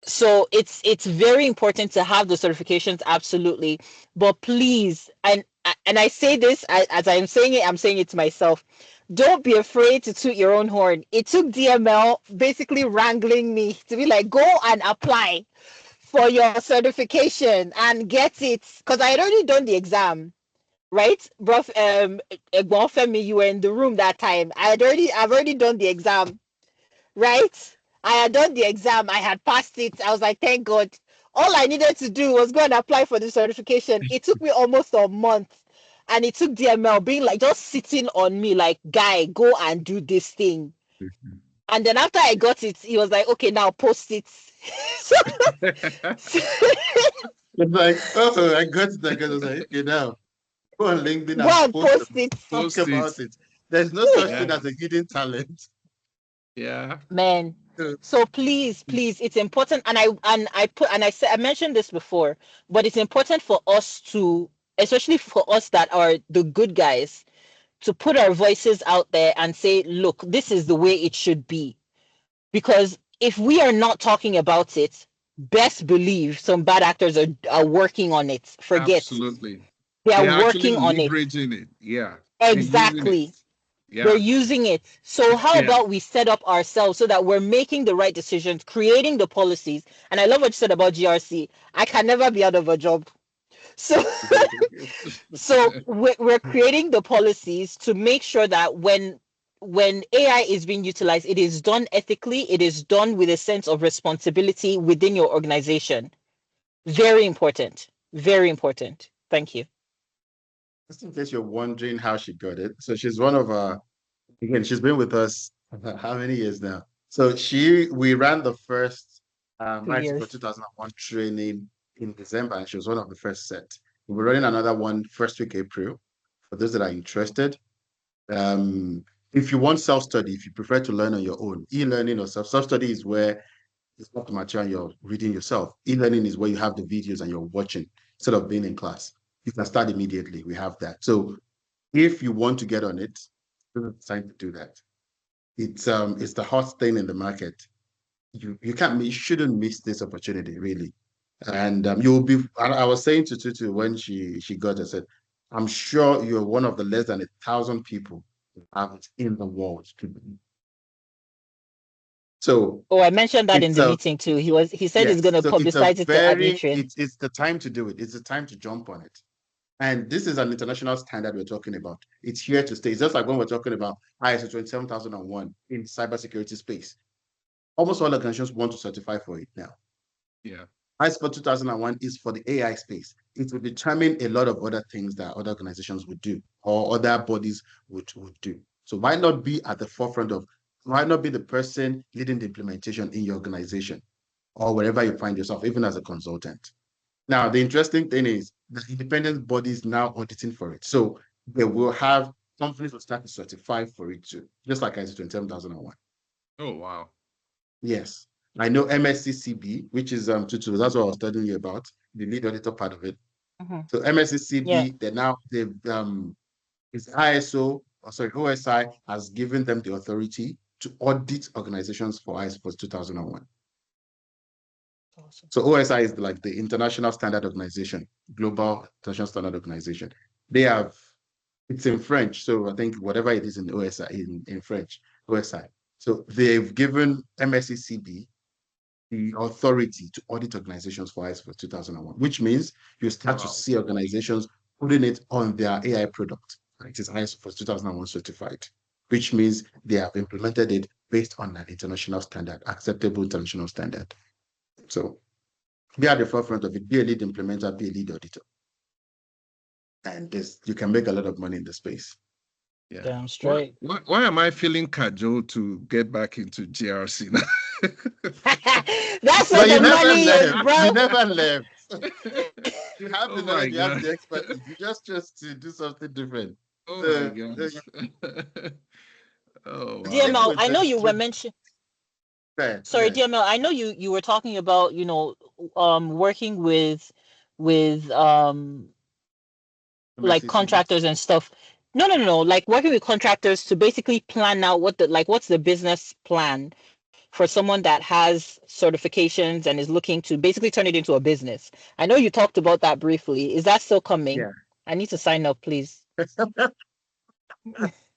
So it's very important to have the certifications, absolutely. But please, and I say this as I'm saying it to myself, don't be afraid to toot your own horn. It took DML basically wrangling me to be like, go and apply for your certification and get it, because I had already done the exam, right? Bro, Femi, you were in the room that time. I've already done the exam, right? I had done the exam, I had passed it. I was like, thank God. All I needed to do was go and apply for the certification. It took me almost a month. And it took DML being like, just sitting on me, like, guy, go and do this thing. And then after I got it, he was like, okay, now post it. So, It's like, oh, I got it. I got it. I was like, okay, now go on LinkedIn go and and post post it. talk Post it. about it. There's no such thing Yeah. as a hidden talent. Yeah. Man. So please, please, it's important. And I mentioned this before, but it's important for us to, especially for us that are the good guys, to put our voices out there and say, look, this is the way it should be. Because if we are not talking about it, best believe some bad actors are working on it. Forget. Absolutely. They are They're actually working on it. leveraging it. Yeah. They're using it. Exactly. They're Yeah. using it. So how Yeah. about we set up ourselves so that we're making the right decisions, creating the policies? And I love what you said about GRC. I can never be out of a job. So so we're creating the policies to make sure that when AI is being utilized, it is done ethically, it is done with a sense of responsibility within your organization. Very important. Very important. Thank you. just in case you're wondering how she got it. So she's one of our, again, she's been with us how many years now? So we ran the first Two IT for years. 2001 training in December, and she was one of the first set. We're running another one first week April for those that are interested. Um, if you want self-study, if you prefer to learn on your own, e-learning or self-study is where it's not material you're reading yourself. E-learning is where you have the videos and you're watching instead of being in class. You can start immediately. We have that. So if you want to get on it, it's time to do that. It's the hot thing in the market. You shouldn't miss this opportunity, really. And you'll be. I was saying to Tutu when she got it, I said, I'm sure you're one of the less than 1,000 people who have it in the world to do. So Oh, I mentioned that in it's the a meeting too. He said he's yes. going to So it's a publicize it to very admission. it's the time to do it. It's the time to jump on it. And this is an international standard we're talking about. It's here to stay. It's just like when we're talking about ISO 27001 in cybersecurity space. Almost all organizations want to certify for it now. Yeah. ISO 2001 is for the AI space. It will determine a lot of other things that other organizations would do or other bodies would do. So why not be at the forefront of, why not be the person leading the implementation in your organization or wherever you find yourself, even as a consultant? Now, the interesting thing is the independent body is now auditing for it. So they will have companies will start to certify for it too, just like ISO 27001. Oh, wow. Yes. I know MSCCB, which is Tutu, that's what I was telling you about, the lead auditor part of it. Mhm. So Yeah. MSCCB, they've it's ISO, or sorry, OSI has given them the authority to audit organizations for ISO 2001. Awesome. So OSI is like the international standard organization, global international standard organization. They have, it's in French. So I think whatever it is in OSI, in French, OSI. So they've given MSCCB the authority to audit organizations for ISO 2001, which means you start to Wow. see organizations putting it on their AI product. It is ISO 2001 certified, which means they have implemented it based on an international standard, acceptable international standard. So be at the forefront of it, be a lead implementer, be a lead auditor. And this, you can make a lot of money in the space. Yeah. Damn straight. Why am I feeling cajole to get back into GRC now? That's where But you the never money is, left. You bro. never left. You have the Oh my knowledge, you have God. the expertise. You just chose to do something different. Oh my So, God. Oh wow. DML, anyway, I know you were but mentioning. fair, Sorry, yeah. DML, I know you were talking about, working with like MSCCB. contractors and stuff. No. Like working with contractors to basically plan out what's the business plan for someone that has certifications and is looking to basically turn it into a business. I know you talked about that briefly. Is that still coming? Yeah. I need to sign up, please.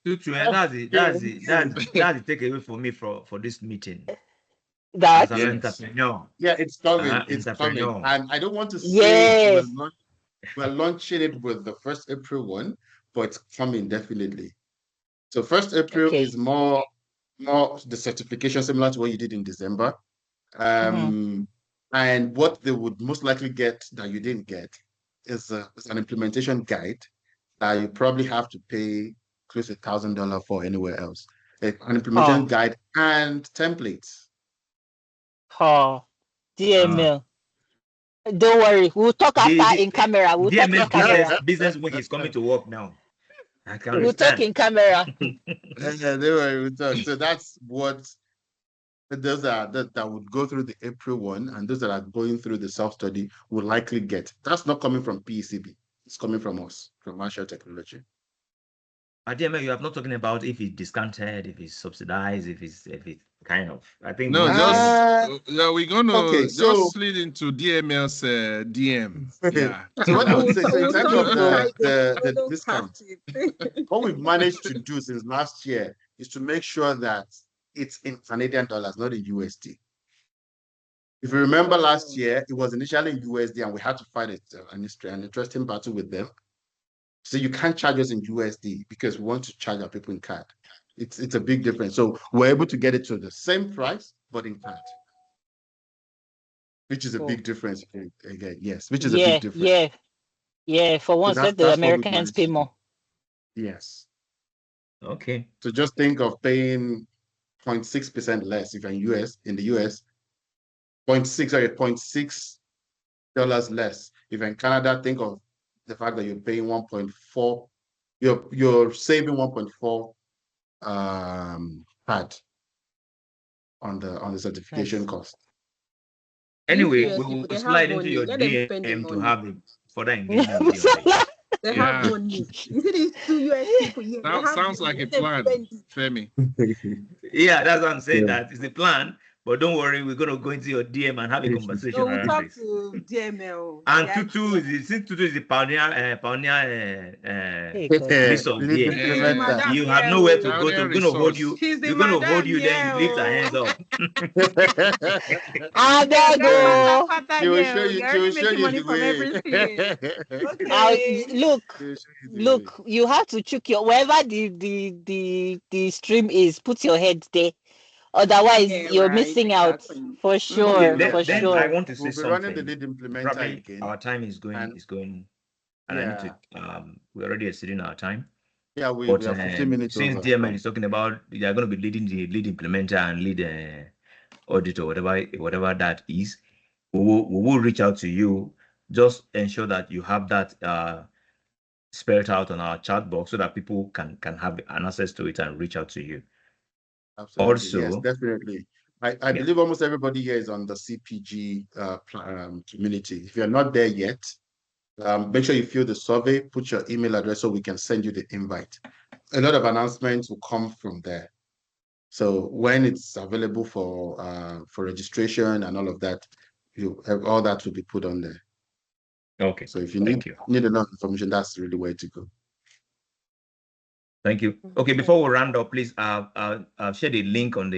Tutu, and Yeah. that's the takeaway for me for this meeting as That. an Yes. entrepreneur. Yeah, it's coming. It's coming. Entrepreneur. And I don't want to say Yes. we're launching it with the first April one, but it's coming definitely. So first April Okay. is more the certification similar to what you did in December. Mm-hmm. And what they would most likely get that you didn't get is an implementation guide that you probably have to pay close to $1,000 for anywhere else. An implementation Ha. guide and templates. Ha. Uh, DML. Don't worry. We'll talk the, after the in camera. We'll talk in DMS camera. business week is coming to work now. I can We'll talk understand. in camera. Yeah, they were we talk. So that's what those are that would go through the April one, and those that are going through the self-study will likely get. That's not coming from PECB. It's coming from us, from Marshall Technology. DMS, you have not talking about if it's discounted, if it's subsidized, if it's kind of. I think we No, need to know. just Uh, we're okay, gonna just so slid into DML's DM. Yeah. so what I would We'll, say, so in we'll terms talk of inside the the discount, it. what we've managed to do since last year is to make sure that it's in Canadian dollars, not in USD. If you remember last year, it was initially in USD, and we had to fight an interesting battle with them. So you can't charge us in USD because we want to charge our people in CAD. It's a big difference. So we're able to get it to the same price, but in CAD, which is a Cool. big difference again. Yes, which is a big Yeah, difference. yeah. Yeah, for So once, let the that's what we've Americans managed pay to do. more. Yes. Okay. So just think of paying 0.6% less if you're in the US, 0.6 or $0.6 less. If you're in Canada, think of the fact that you're paying 1.4, you're saving 1.4 pad on the certification Nice. cost. These Anyway, US we people, will they have slide into money. your Let them spend the DM to money. have a further engagement with you on this. They have Yeah. money. You see these two US people, yeah, they have Sounds money. like a Let them plan, spend it. Femi. Yeah, that's what I'm saying. Yeah. That is the plan. But don't worry, we're gonna go into your DM and have a conversation So we'll around talk this. to DML. And Yeah, Since Tutu is the Hey God. resource You need to there, she's the implement that. madam you have here. nowhere to Oh. go to. Pioneer We're gonna hold resource. you. She's the We're gonna hold madam you there. here. You lift our Oh. hands up. I They beg get oh. She pata will here. show Oh. you. You're She will already show making you money the from way. everything. I'll Okay. She will show you the way. look, you have to check your wherever the stream is, put your head there. Otherwise, Yeah, you're right. missing out Exactly. for Okay, sure, Mm-hmm. for then I sure. want to say We'll be running the something. lead implementer Probably again, our time is and going, and I need yeah, to. We're already exceeding our time. yeah, we But we are 15 minutes since over. DMN So is talking about they are going to be leading the lead implementer and lead auditor, whatever that is, we will reach out to you. Just ensure that you have that spelled out on our chat box so that people can have an access to it and reach out to you. absolutely, yes, Also, definitely. I yeah, believe almost everybody here is on the CPG community. If you're not there yet, make sure you fill the survey, put your email address so we can send you the invite. A lot of announcements will come from there. So when it's available for registration and all of that, all that will be put on there. okay, So if you thank you. need enough information, that's really where to go. Thank you. Okay, before we round up, please, I've shared a link on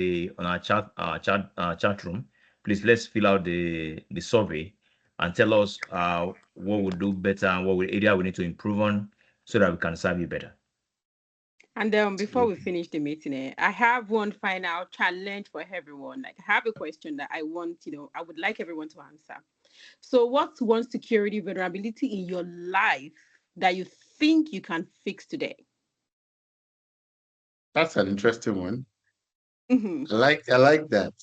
our chat room. Please let's fill out the survey and tell us what we'll do better and what area we need to improve on so that we can serve you better. And before we finish the meeting, I have one final challenge for everyone. Like, I have a question that I want, I would like everyone to answer. So, what's one security vulnerability in your life that you think you can fix today? That's an interesting one. Mhm. I like that.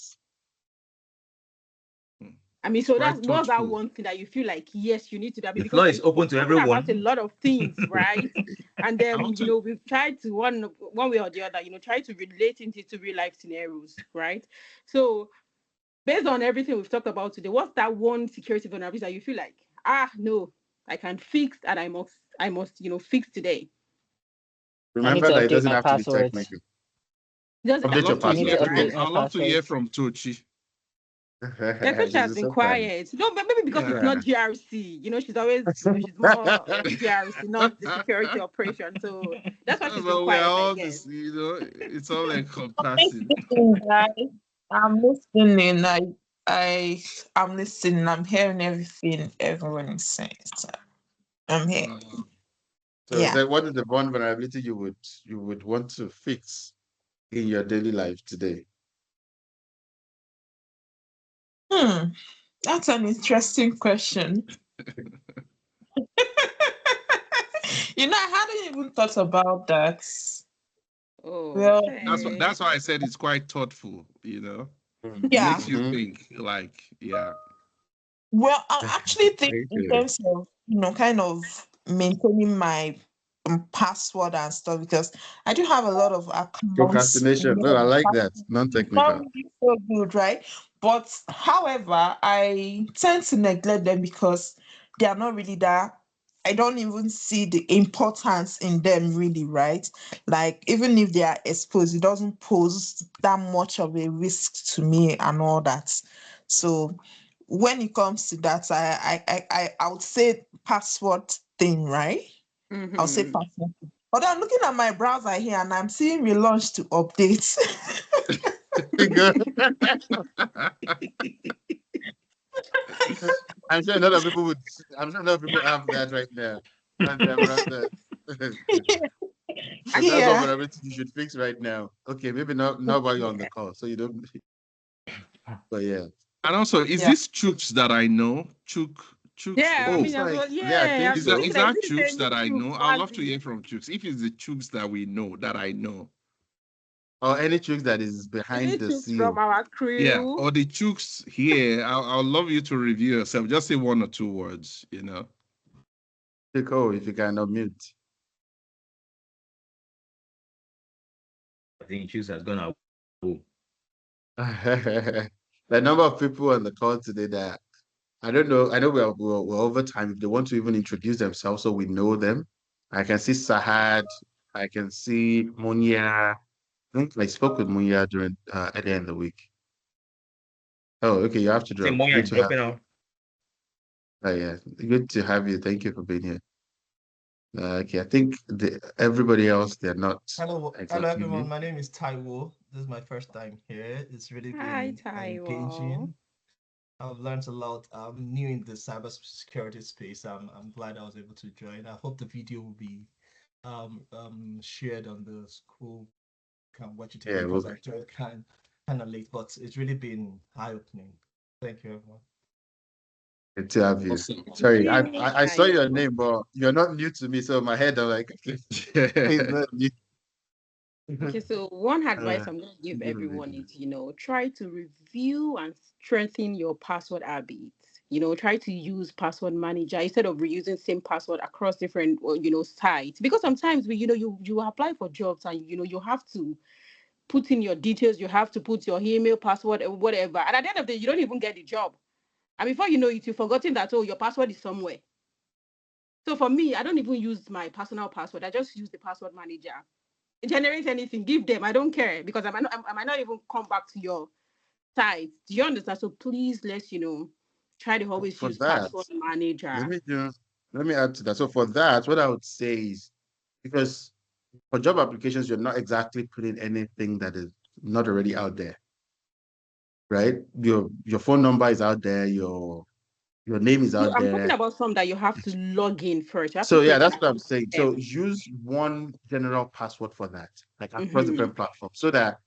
I mean, It's so quite what's that thoughtful. one thing that you feel like, yes, you need to do? I mean, The because floor is we've open to spoken about a everyone. lot of things, right? And I then, want to. we've tried to one way or the other, try to relate it to real life scenarios, right? So based on everything we've talked about today, what's that one security vulnerability that you feel like, no, I can fix and I must, fix today? I need Remember to that it update doesn't my have to be passwords. technical. It doesn't I'd have Update to your love be to I need hear to technical, password. from. update right? my I'd love to hear passwords. from Tochi. The coach has been Sometimes. quiet. No, but maybe because it's Yeah. not GRC. She's always, she's more GRC, not the security operation. So that's why she's been Well, we are quiet, I all guess. this. It's all Thank encompassing. you, guys. I'm listening. I'm listening. I'm hearing everything everyone is saying. So I'm here. So Yeah. then what is the one vulnerability you would want to fix in your daily life today? That's an interesting question. I hadn't even thought about that. Oh, Well, okay. That's why I said it's quite thoughtful. yeah. Makes you Mm-hmm. think. Like, yeah. Well, I actually think in Okay. terms of, kind of maintaining my password and stuff, because I do have a lot of accounts. Procrastination. No, I like that. Not Non-technical. really so good, right? But however, I tend to neglect them because they are not really that. I don't even see the importance in them, really, right? Like, even if they are exposed, it doesn't pose that much of a risk to me and all that. So when it comes to that, I would say password thing, right? I'll say Mm-hmm. password. But I'm looking at my browser here and I'm seeing relaunch to update. Good. I'm sure a lot of people would. I'm sure a lot of people have that right now on their browser. So that's one Yeah. vulnerability you should fix right now. Okay, maybe not while you're on the Yeah. call, so you don't. But yeah. And also, is Yeah. this Chooks that I know? Chooks Yeah, I thoug2? mean, Looks as like, well. yeah, I Yeah, think I Is was that so. is thinking that is that it the Chooks same that I shoe know? I'd love to Mazi? hear from Chooks. If it's the Chooks that we know, that I know. Or any tricks that is Is behind it the Chooks from seal. our Yeah, crew? or the Chooks here. I'll love you to review yourself. Just say one or two words, you know. Oh, if you can unmute. I think shoes has gone out. The number of people on the call today that I don't know. I know we're over time. If they want to even introduce themselves so we know them, I can see Sahad. I can see Munya. I think I spoke with Munya during earlier in the week. Oh, okay. You have to Say drop. Moya Good is to have dropping you. out. Oh, yeah. Good to have you. Thank you for being here. Okay. I think everybody else, they're not Hello exactly everyone. new. My name is Taiwo. This is my first time here. It's really Hi, been Taiwo. engaging. I've learned a lot. I'm new in the cybersecurity space. I'm glad I was able to join. I hope the video will be shared on the school can watch it Yeah. again Well, because I joined kind of late, but it's really been eye-opening. Thank you everyone. good to have you. Awesome. Sorry, Good evening, I saw your Taiwo. name, but you're not new to me. So in my head, I'm like, he's not new. Okay, so one advice Uh, I'm going to give good evening. everyone is, try to review and strengthen your password habits. Try to use password manager instead of reusing same password across different, sites. Because sometimes you apply for jobs and you have to put in your details, you have to put your email, password, or whatever. And at the end of the day, you don't even get the job. And before you know it, you've forgotten that your password is somewhere. So for me, I don't even use my personal password. I just use the password manager. Generate anything, give them. I don't care because I might not even come back to your site. Do you understand? So please let's try to always For use that, password let manager. me just let me add to that. So for that, what I would say is because for job applications, you're not exactly putting anything that is not already out there, right? Your phone number is out there, your name is out I'm talking there. about some that you have to log in first. You have to So yeah, create an that's what I'm account saying. for So use one general password for that, like them. across different platforms, so that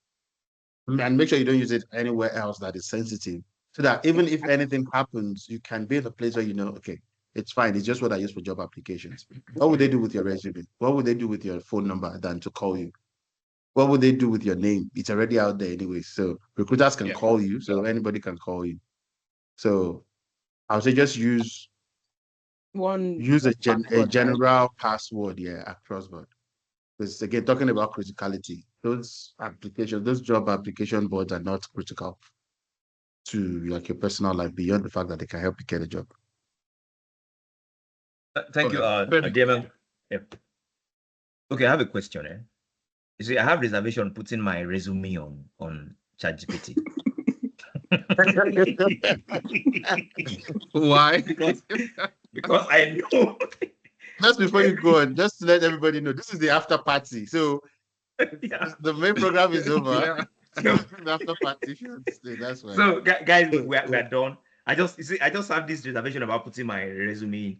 and make sure you don't use it anywhere else that is sensitive. So that even if anything happens, you can be in a place where you know, okay, it's fine. It's just what I use for job applications. What would they do with your resume? What would they do with your phone number than to call you? What would they do with your name? It's already out there anyway. So recruiters can Yeah. call you. So anybody can call you. So I would say just One use a password, right? general password, yeah, across board. Because again, talking about criticality, those applications, those job application boards are not critical to like your personal life beyond the fact that they can help you get a job. Thank you, Okay. Femi. DML. Yep. Okay, I have a question. You see, I have reservation on putting my resume on ChatGPT. Why? because I know. Just before you go on, just to let everybody know, this is the after party. So Yeah. the main program is over. Yeah. So the after party, if you want to stay, that's fine. So, guys, we're done. I just have this reservation about putting my resume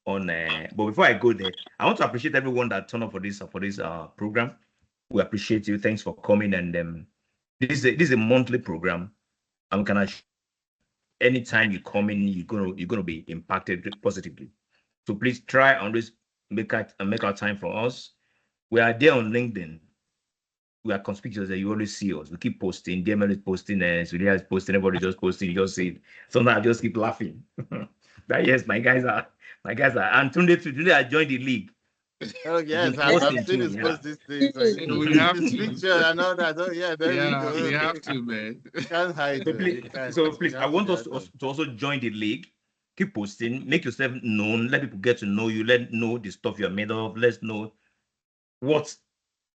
on. But before I go there, I want to appreciate everyone that turned up for this program. We appreciate you. Thanks for coming. And this is a monthly program. And can anytime you come in, you're gonna be impacted positively. So please try and always make our time for us. We are there on LinkedIn. We are conspicuous that you always see us. We keep posting. DML is posting, Surya is posting, everybody just posting. You just see it. Sometimes I just keep laughing. That yes, my guys are. And today I joined the league. Oh He's yes, been I've posting seen too. his Yeah. post these days. So Yeah, we with have his to. picture and all that. Oh yeah, there we Yeah, we go. have to, man. Can't hide So it. please, You can't. so You please, I have to want be us active. to also join the league. Keep posting, make yourself known, let people get to know you, let know the stuff you're made of, let's know what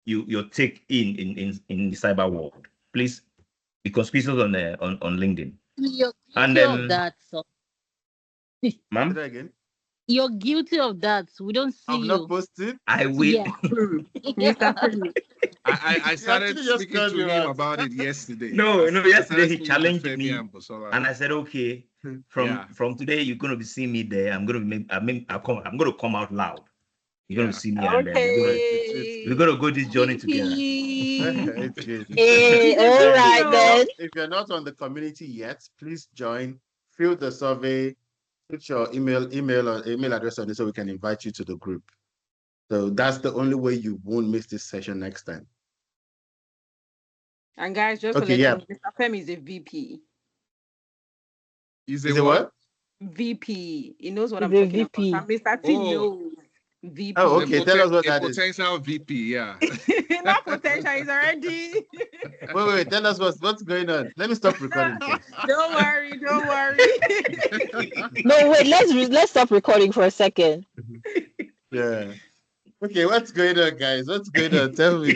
your take in the cyber world. Please be conspicuous on LinkedIn. You're And guilty of that. So Say ma'am, that again. you're guilty of that. We don't I've see not you. posted. I will. Yeah. Mr. Femi. I You started actually just speaking called to me him out. about it yesterday. No, I yesterday started he speaking to challenged Femi me, and Bosola. and I said, okay, Yeah, from today you're gonna be seeing me there. I'm gonna come out loud. You're gonna yeah. see me, and Well, it's we're Okay. gonna go this journey together. it's good. Hey, all And right then. if you're not on the community yet, please join. Fill the survey. put your email address on it so we can invite you to the group. So that's the only way you won't miss this session next time. And guys, just to Okay, let you yeah. know, Mr. Femi is a VP. Is Is it it what? what? VP. He knows what He's I'm a talking about. VP. And Mr. T Oh, knows Oh, a, VP. okay. Tell us what a that is. potential VP, yeah. Not potential, he's already. Wait. Tell us what's going on. Let me stop recording first. Don't worry, don't worry. No, wait, let's stop recording for a second. Yeah. Okay, what's going on, guys? What's going on? Tell me.